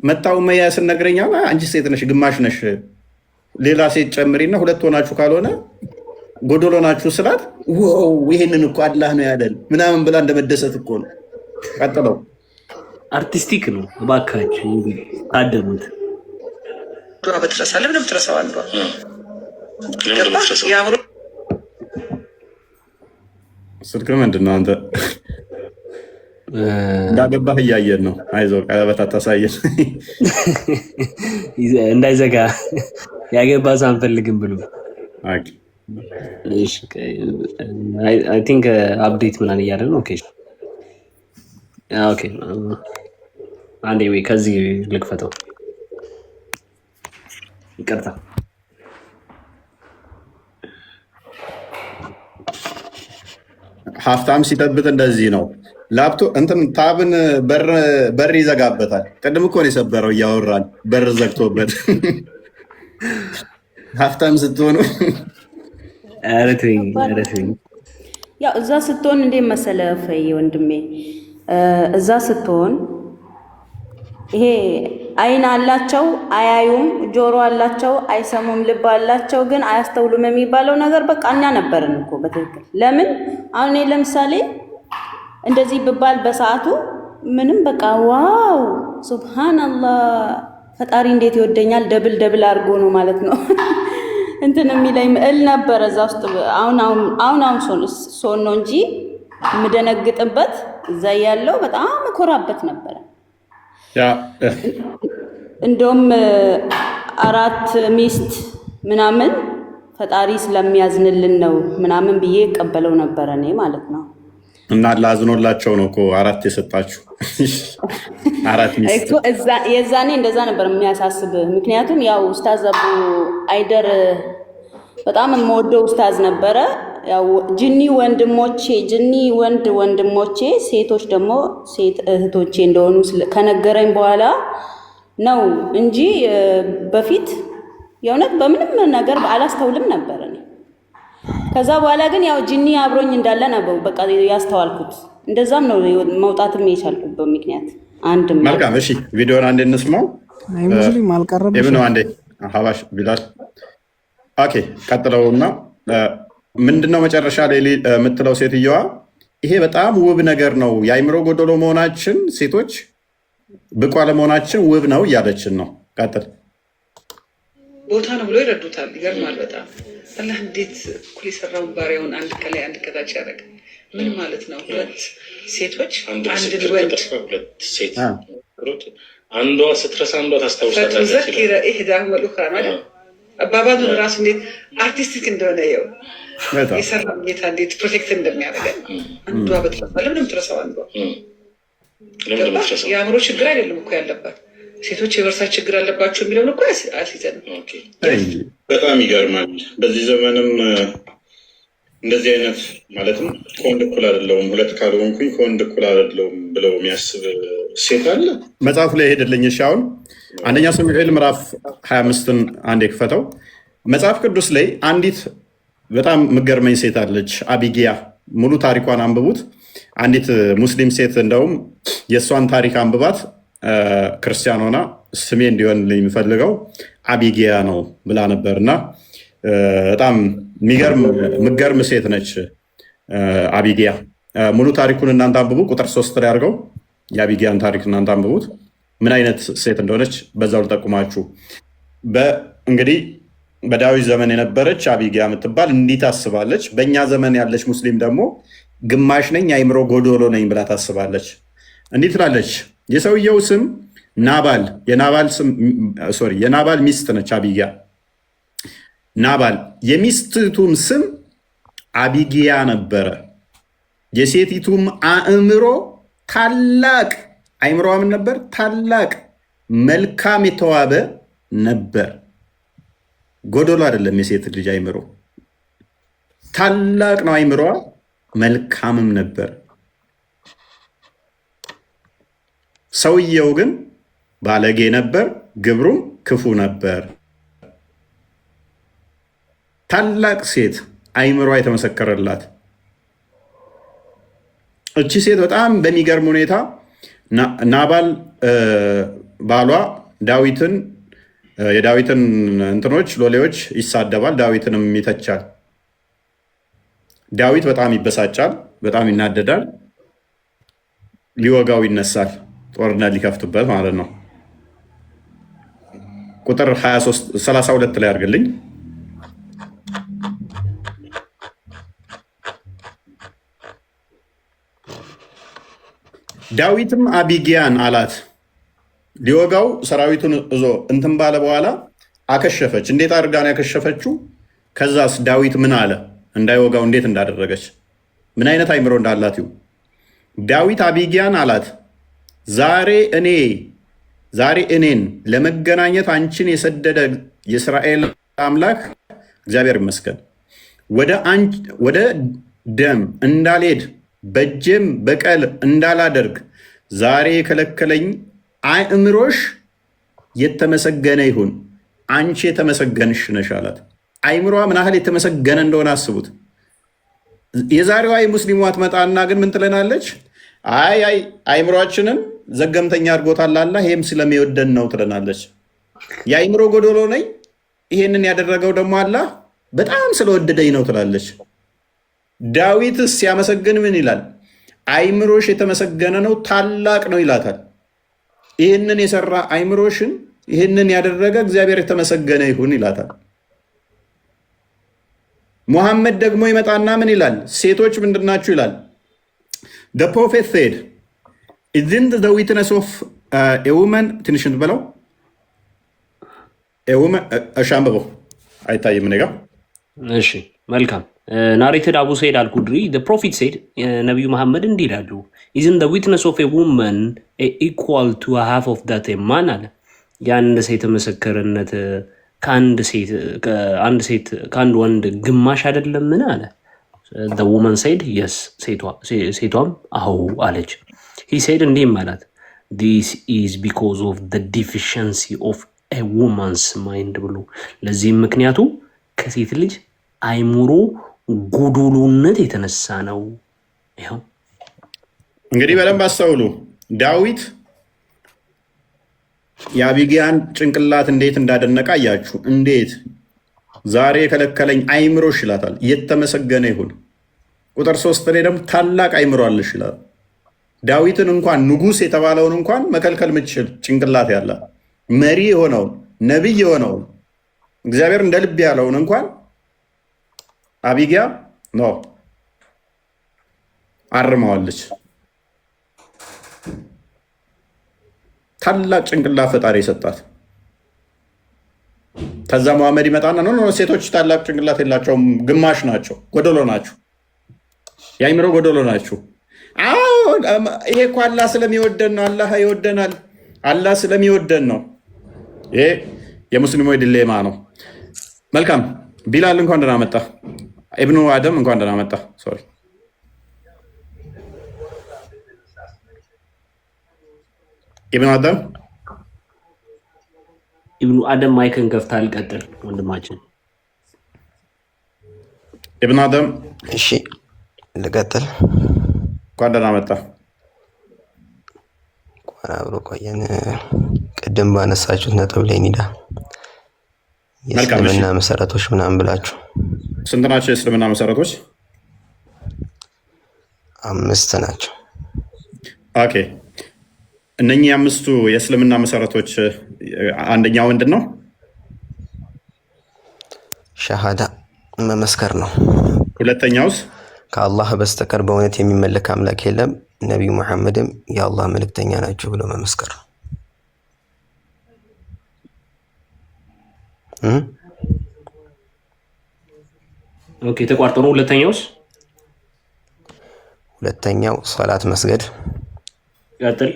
መጣው መያ ስነግረኛ አንቺ ሴት ነሽ ግማሽ ነሽ ሌላ ሴት ጨምሪና ሁለት ሆናችሁ ካልሆነ ጎዶሎ ናችሁ ስላት ዋው ይሄንን እኮ አላህ ነው ያለን ምናምን ብላ እንደመደሰት እኮ ነው። ቀጥለው አርቲስቲክ ነው እባካችሁ ታደሙት። በትረሳ ለምን ትረሳው አንዷ ያምሩ ስልክ ምንድን ነው? አንተ እንዳገባህ እያየን ነው። አይዞህ ቀለበት አታሳየን እንዳይዘጋ ያገባ ሳንፈልግም ብሎ አይ ቲንክ አፕዴት ምናምን እያለ ነው። ኦኬ አንዴ ወይ ከዚህ ልክፈተው። ይቅርታ ሀብታም ሲጠብጥ እንደዚህ ነው። ላፕቶፕ እንትን ታብን በር ይዘጋበታል። ቅድም እኮ ነው የሰበረው እያወራን በር ዘግቶበት። ሀብታም ስትሆኑ ያው እዛ ስትሆን እንዴት መሰለህ ፈይ ወንድሜ፣ እዛ ስትሆን ይሄ አይን አላቸው አያዩም፣ ጆሮ አላቸው አይሰሙም፣ ልብ አላቸው ግን አያስተውሉም የሚባለው ነገር በቃ እኛ ነበርን እኮ በትክክል። ለምን አሁን ለምሳሌ እንደዚህ ብባል በሰዓቱ ምንም በቃ ዋው ሱብሃንአላህ ፈጣሪ እንዴት ይወደኛል ደብል ደብል አድርጎ ነው ማለት ነው እንትን የሚለኝ እል ነበር እዛ ውስጥ። አሁን ሶን ነው እንጂ የምደነግጥበት እዛ ያለው በጣም እኮራበት ነበረ። እንደውም 4 ሚስት ምናምን ፈጣሪ ስለሚያዝንልን ነው ምናምን ብዬ እቀበለው ነበረ እኔ ማለት ነው። እና ላዝኖላቸው ነው እኮ 4 የሰጣችሁ 4 ሚስት የዛኔ እንደዛ ነበር የሚያሳስብ። ምክንያቱም ያው ኡስታዝ አቡ አይደር በጣም የምወደው ኡስታዝ ነበረ። ያው ጅኒ ወንድ ወንድሞቼ ሴቶች ደግሞ ሴት እህቶቼ እንደሆኑ ከነገረኝ በኋላ ነው እንጂ በፊት የእውነት በምንም ነገር አላስተውልም ነበር እኔ። ከዛ በኋላ ግን ያው ጅኒ አብሮኝ እንዳለ ነው በቃ ያስተዋልኩት። እንደዛም ነው መውጣትም የቻልኩበት ምክንያት አንድ መልካም። እሺ ቪዲዮውን አንዴ እንስማው። አይ ሙስሊም አልቀረበ ይብነው አንዴ ሀባሽ ቢላል። ኦኬ ቀጥለውና ምንድነው መጨረሻ ላይ የምትለው ሴትየዋ ይሄ በጣም ውብ ነገር ነው፣ የአይምሮ ጎደሎ መሆናችን ሴቶች ብቁ አለመሆናችን ውብ ነው እያለችን ነው። ቀጥል። ቦታ ነው ብሎ ይረዱታል። ይገርማል በጣም አላህ እንዴት እኩል የሰራውን ባሪያውን አንድ ከላይ አንድ ከታች ያደረገ? ምን ማለት ነው? ሁለት ሴቶች አንድ ወንድ፣ ሁለት ሴት አንዷ ስትረሳ አንዷ ታስታውሳለች። ዘኪረ ኢህዳሁም አልኡኽራ ማለት አባባሉ ራሱ እንዴት አርቲስቲክ እንደሆነ ይኸው የሰራው ጌታ እንዴት ፕሮቴክት እንደሚያደርገን። አንዷ በትረሳ ለምንም ትረሳው አንዷ የአእምሮ ችግር አይደለም እኮ ያለባት ሴቶች የበርሳ ችግር አለባቸው የሚለውን እኮ አስይዘንም። በጣም ይገርማል። በዚህ ዘመንም እንደዚህ አይነት ማለትም ከወንድ እኩል አይደለሁም ሁለት ካልሆንኩኝ ከወንድ እኩል አይደለሁም ብለው የሚያስብ ሴት አለ። መጽሐፉ ላይ ሄደልኝ። እሺ አሁን አንደኛ ሳሙኤል ምዕራፍ 25ን አንዴ ክፈተው። መጽሐፍ ቅዱስ ላይ አንዲት በጣም የምትገርመኝ ሴት አለች፣ አቢጊያ። ሙሉ ታሪኳን አንብቡት። አንዲት ሙስሊም ሴት እንደውም የእሷን ታሪክ አንብባት ክርስቲያን ሆና ስሜ እንዲሆን የሚፈልገው አቢጊያ ነው ብላ ነበር። እና በጣም የምትገርም ሴት ነች አቢጊያ። ሙሉ ታሪኩን እናንተ አንብቡ። ቁጥር 3 ላይ አድርገው የአቢጊያን ታሪክ እናንተ አንብቡት፣ ምን አይነት ሴት እንደሆነች በዛው ልጠቁማችሁ። እንግዲህ በዳዊት ዘመን የነበረች አቢጊያ የምትባል እንዲህ ታስባለች። በእኛ ዘመን ያለች ሙስሊም ደግሞ ግማሽ ነኝ የአይምሮ ጎዶሎ ነኝ ብላ ታስባለች። እንዲህ ትላለች። የሰውየው ስም ናባል፣ የናባል ሚስት ነች አቢጊያ። ናባል የሚስቱም ስም አቢጊያ ነበረ። የሴቲቱም አእምሮ ታላቅ አይምሮዋ ምን ነበር? ታላቅ መልካም የተዋበ ነበር። ጎዶሎ አይደለም የሴት ልጅ አይምሮ፣ ታላቅ ነው አይምሮዋ፣ መልካምም ነበር። ሰውየው ግን ባለጌ ነበር፣ ግብሩም ክፉ ነበር። ታላቅ ሴት አይምሮዋ የተመሰከረላት እቺ ሴት በጣም በሚገርም ሁኔታ ናባል ባሏ ዳዊትን የዳዊትን እንትኖች ሎሌዎች ይሳደባል፣ ዳዊትንም ይተቻል። ዳዊት በጣም ይበሳጫል፣ በጣም ይናደዳል፣ ሊወጋው ይነሳል፣ ጦርነት ሊከፍትበት ማለት ነው። ቁጥር 32 ላይ አድርግልኝ። ዳዊትም አቢጊያን አላት። ሊወጋው ሰራዊቱን እዞ እንትን ባለ በኋላ አከሸፈች። እንዴት አድርጋ ነው ያከሸፈችው? ከዛስ ዳዊት ምን አለ? እንዳይወጋው እንዴት እንዳደረገች ምን አይነት አይምሮ እንዳላት ይሁ። ዳዊት አቢጊያን አላት፣ ዛሬ እኔን ለመገናኘት አንቺን የሰደደ የእስራኤል አምላክ እግዚአብሔር ይመስገን፣ ወደ ደም እንዳልሄድ በእጄም በቀል እንዳላደርግ ዛሬ የከለከለኝ አእምሮሽ የተመሰገነ ይሁን፣ አንቺ የተመሰገንሽ ነሽ አላት። አይምሯ ምን ያህል የተመሰገነ እንደሆነ አስቡት። የዛሬዋ ሙስሊሟ ትመጣና ግን ምን ትለናለች? አይ አይምሯችንን ዘገምተኛ አድርጎታል አላህ፣ ይሄም ስለሚወደን ነው ትለናለች። የአይምሮ ጎዶሎ ነኝ፣ ይሄንን ያደረገው ደግሞ አላህ በጣም ስለወደደኝ ነው ትላለች። ዳዊት ሲያመሰግን ምን ይላል? አይምሮሽ የተመሰገነ ነው፣ ታላቅ ነው ይላታል። ይህንን የሰራ አይምሮሽን ይህንን ያደረገ እግዚአብሔር የተመሰገነ ይሁን ይላታል። ሙሐመድ ደግሞ ይመጣና ምን ይላል? ሴቶች ምንድናችሁ ይላል? the prophet said isn't the witness of a woman ትንሽ እንትበለው አሻንበበው አይታይም እኔ ጋ። እሺ መልካም ናሬትድ አቡ ሰይድ አልኩድሪ ፕሮፊት ሴድ ነቢዩ መሐመድ እንዲህ ይላሉ፣ ኢዝን ዘ ዊትነስ ኦፍ ውመን ኢኳል ቱ ሃፍ ኦፍ ዳት ማን አለ። የአንድ ሴት ምስክርነት ከአንድ ወንድ ግማሽ አይደለምን አለ። ውመን ሴድ የስ፣ ሴቷም አዎ አለች። ሂ ሴድ እንዲህም አላት፣ ዲስ ኢዝ ቢኮዝ ኦፍ ዘ ዲፊሽንሲ ኦፍ ኤ ውመንስ ማይንድ ብሎ፣ ለዚህም ምክንያቱ ከሴት ልጅ አይምሮ ጎዶሎነት የተነሳ ነው። ይኸው እንግዲህ በደንብ አስተውሉ። ዳዊት የአቢጊያን ጭንቅላት እንዴት እንዳደነቀ አያችሁ። እንዴት ዛሬ የከለከለኝ አይምሮሽ ይላታል፣ የተመሰገነ ይሁን። ቁጥር 3 ላይ ደግሞ ታላቅ አይምሮ አለሽ ይላል። ዳዊትን እንኳን ንጉሥ የተባለውን እንኳን መከልከል ምችል ጭንቅላት ያላት መሪ የሆነውን ነቢይ የሆነውን እግዚአብሔር እንደ ልብ ያለውን እንኳን አቢጊያ ኖ አርመዋለች። ታላቅ ጭንቅላት ፈጣሪ የሰጣት። ከዛ መሐመድ ይመጣና ኖ ሴቶች ታላቅ ጭንቅላት የላቸውም፣ ግማሽ ናቸው፣ ጎደሎ ናቸው፣ የአይምሮ ጎደሎ ናቸው። ይሄ እኮ አላህ ስለሚወደን ነው፣ አላህ ይወደናል፣ አላህ ስለሚወደን ነው። ይሄ የሙስሊሞች ዲሌማ ነው። መልካም ቢላል እንኳን ደህና መጣ። ኢብኑ አደም እንኳን ደህና መጣ። ሶሪ ኢብኑ አደም ማይክን ከፍታ አልቀጥል ወንድማችን ኢብኑ አደም። እሺ ልቀጥል። እንኳን ደህና መጣ። እንኳን አብሮ ቆየን። ቅድም ባነሳችሁት ነጥብ ላይ ኒዳ የእስልምና መሰረቶች ምናምን ብላችሁ ስንት ናቸው የእስልምና መሰረቶች? 5 ናቸው። ኦኬ እነኚህ 5ቱ የእስልምና መሰረቶች አንደኛው ምንድን ነው? ሸሃዳ መመስከር ነው። ሁለተኛውስ? ከአላህ በስተቀር በእውነት የሚመለክ አምላክ የለም፣ ነቢዩ መሐመድም የአላህ መልእክተኛ ናቸው ብሎ መመስከር ነው። ኦኬ ተቋርጦ ነው። ሁለተኛውስ? ሁለተኛው ሶላት መስገድ ቀጥል።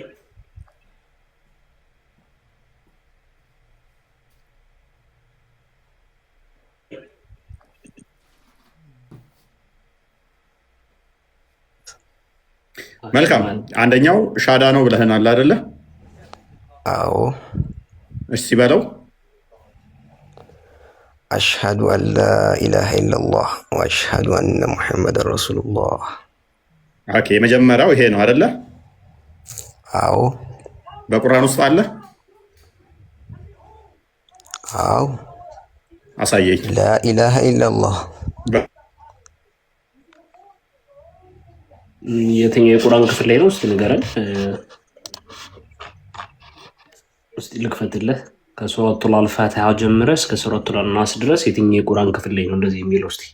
መልካም አንደኛው ሻዳ ነው ብለህናል አይደለ? አዎ። እሺ በለው። አሽሀዱ አን ላ ኢላሃ ኢለላህ ወአሽሀዱ አነ ሙሐመደን ረሱሉላህ። ኦኬ የመጀመሪያው ይሄ ነው አይደለ? አዎ። በቁርአን ውስጥ አለ? አዎ። አሳየኝ። ላ ኢላሃ ኢለላህ የትኛው የቁርአን ክፍል ላይ ነው? እስቲ ንገረን። እስቲ ልክፈትልህ። ከሱረቱል አልፋቲሃ ጀምረህ እስከ ሱረቱል ናስ ድረስ የትኛው የቁርአን ክፍል ላይ ነው እንደዚህ የሚለው? እስቲ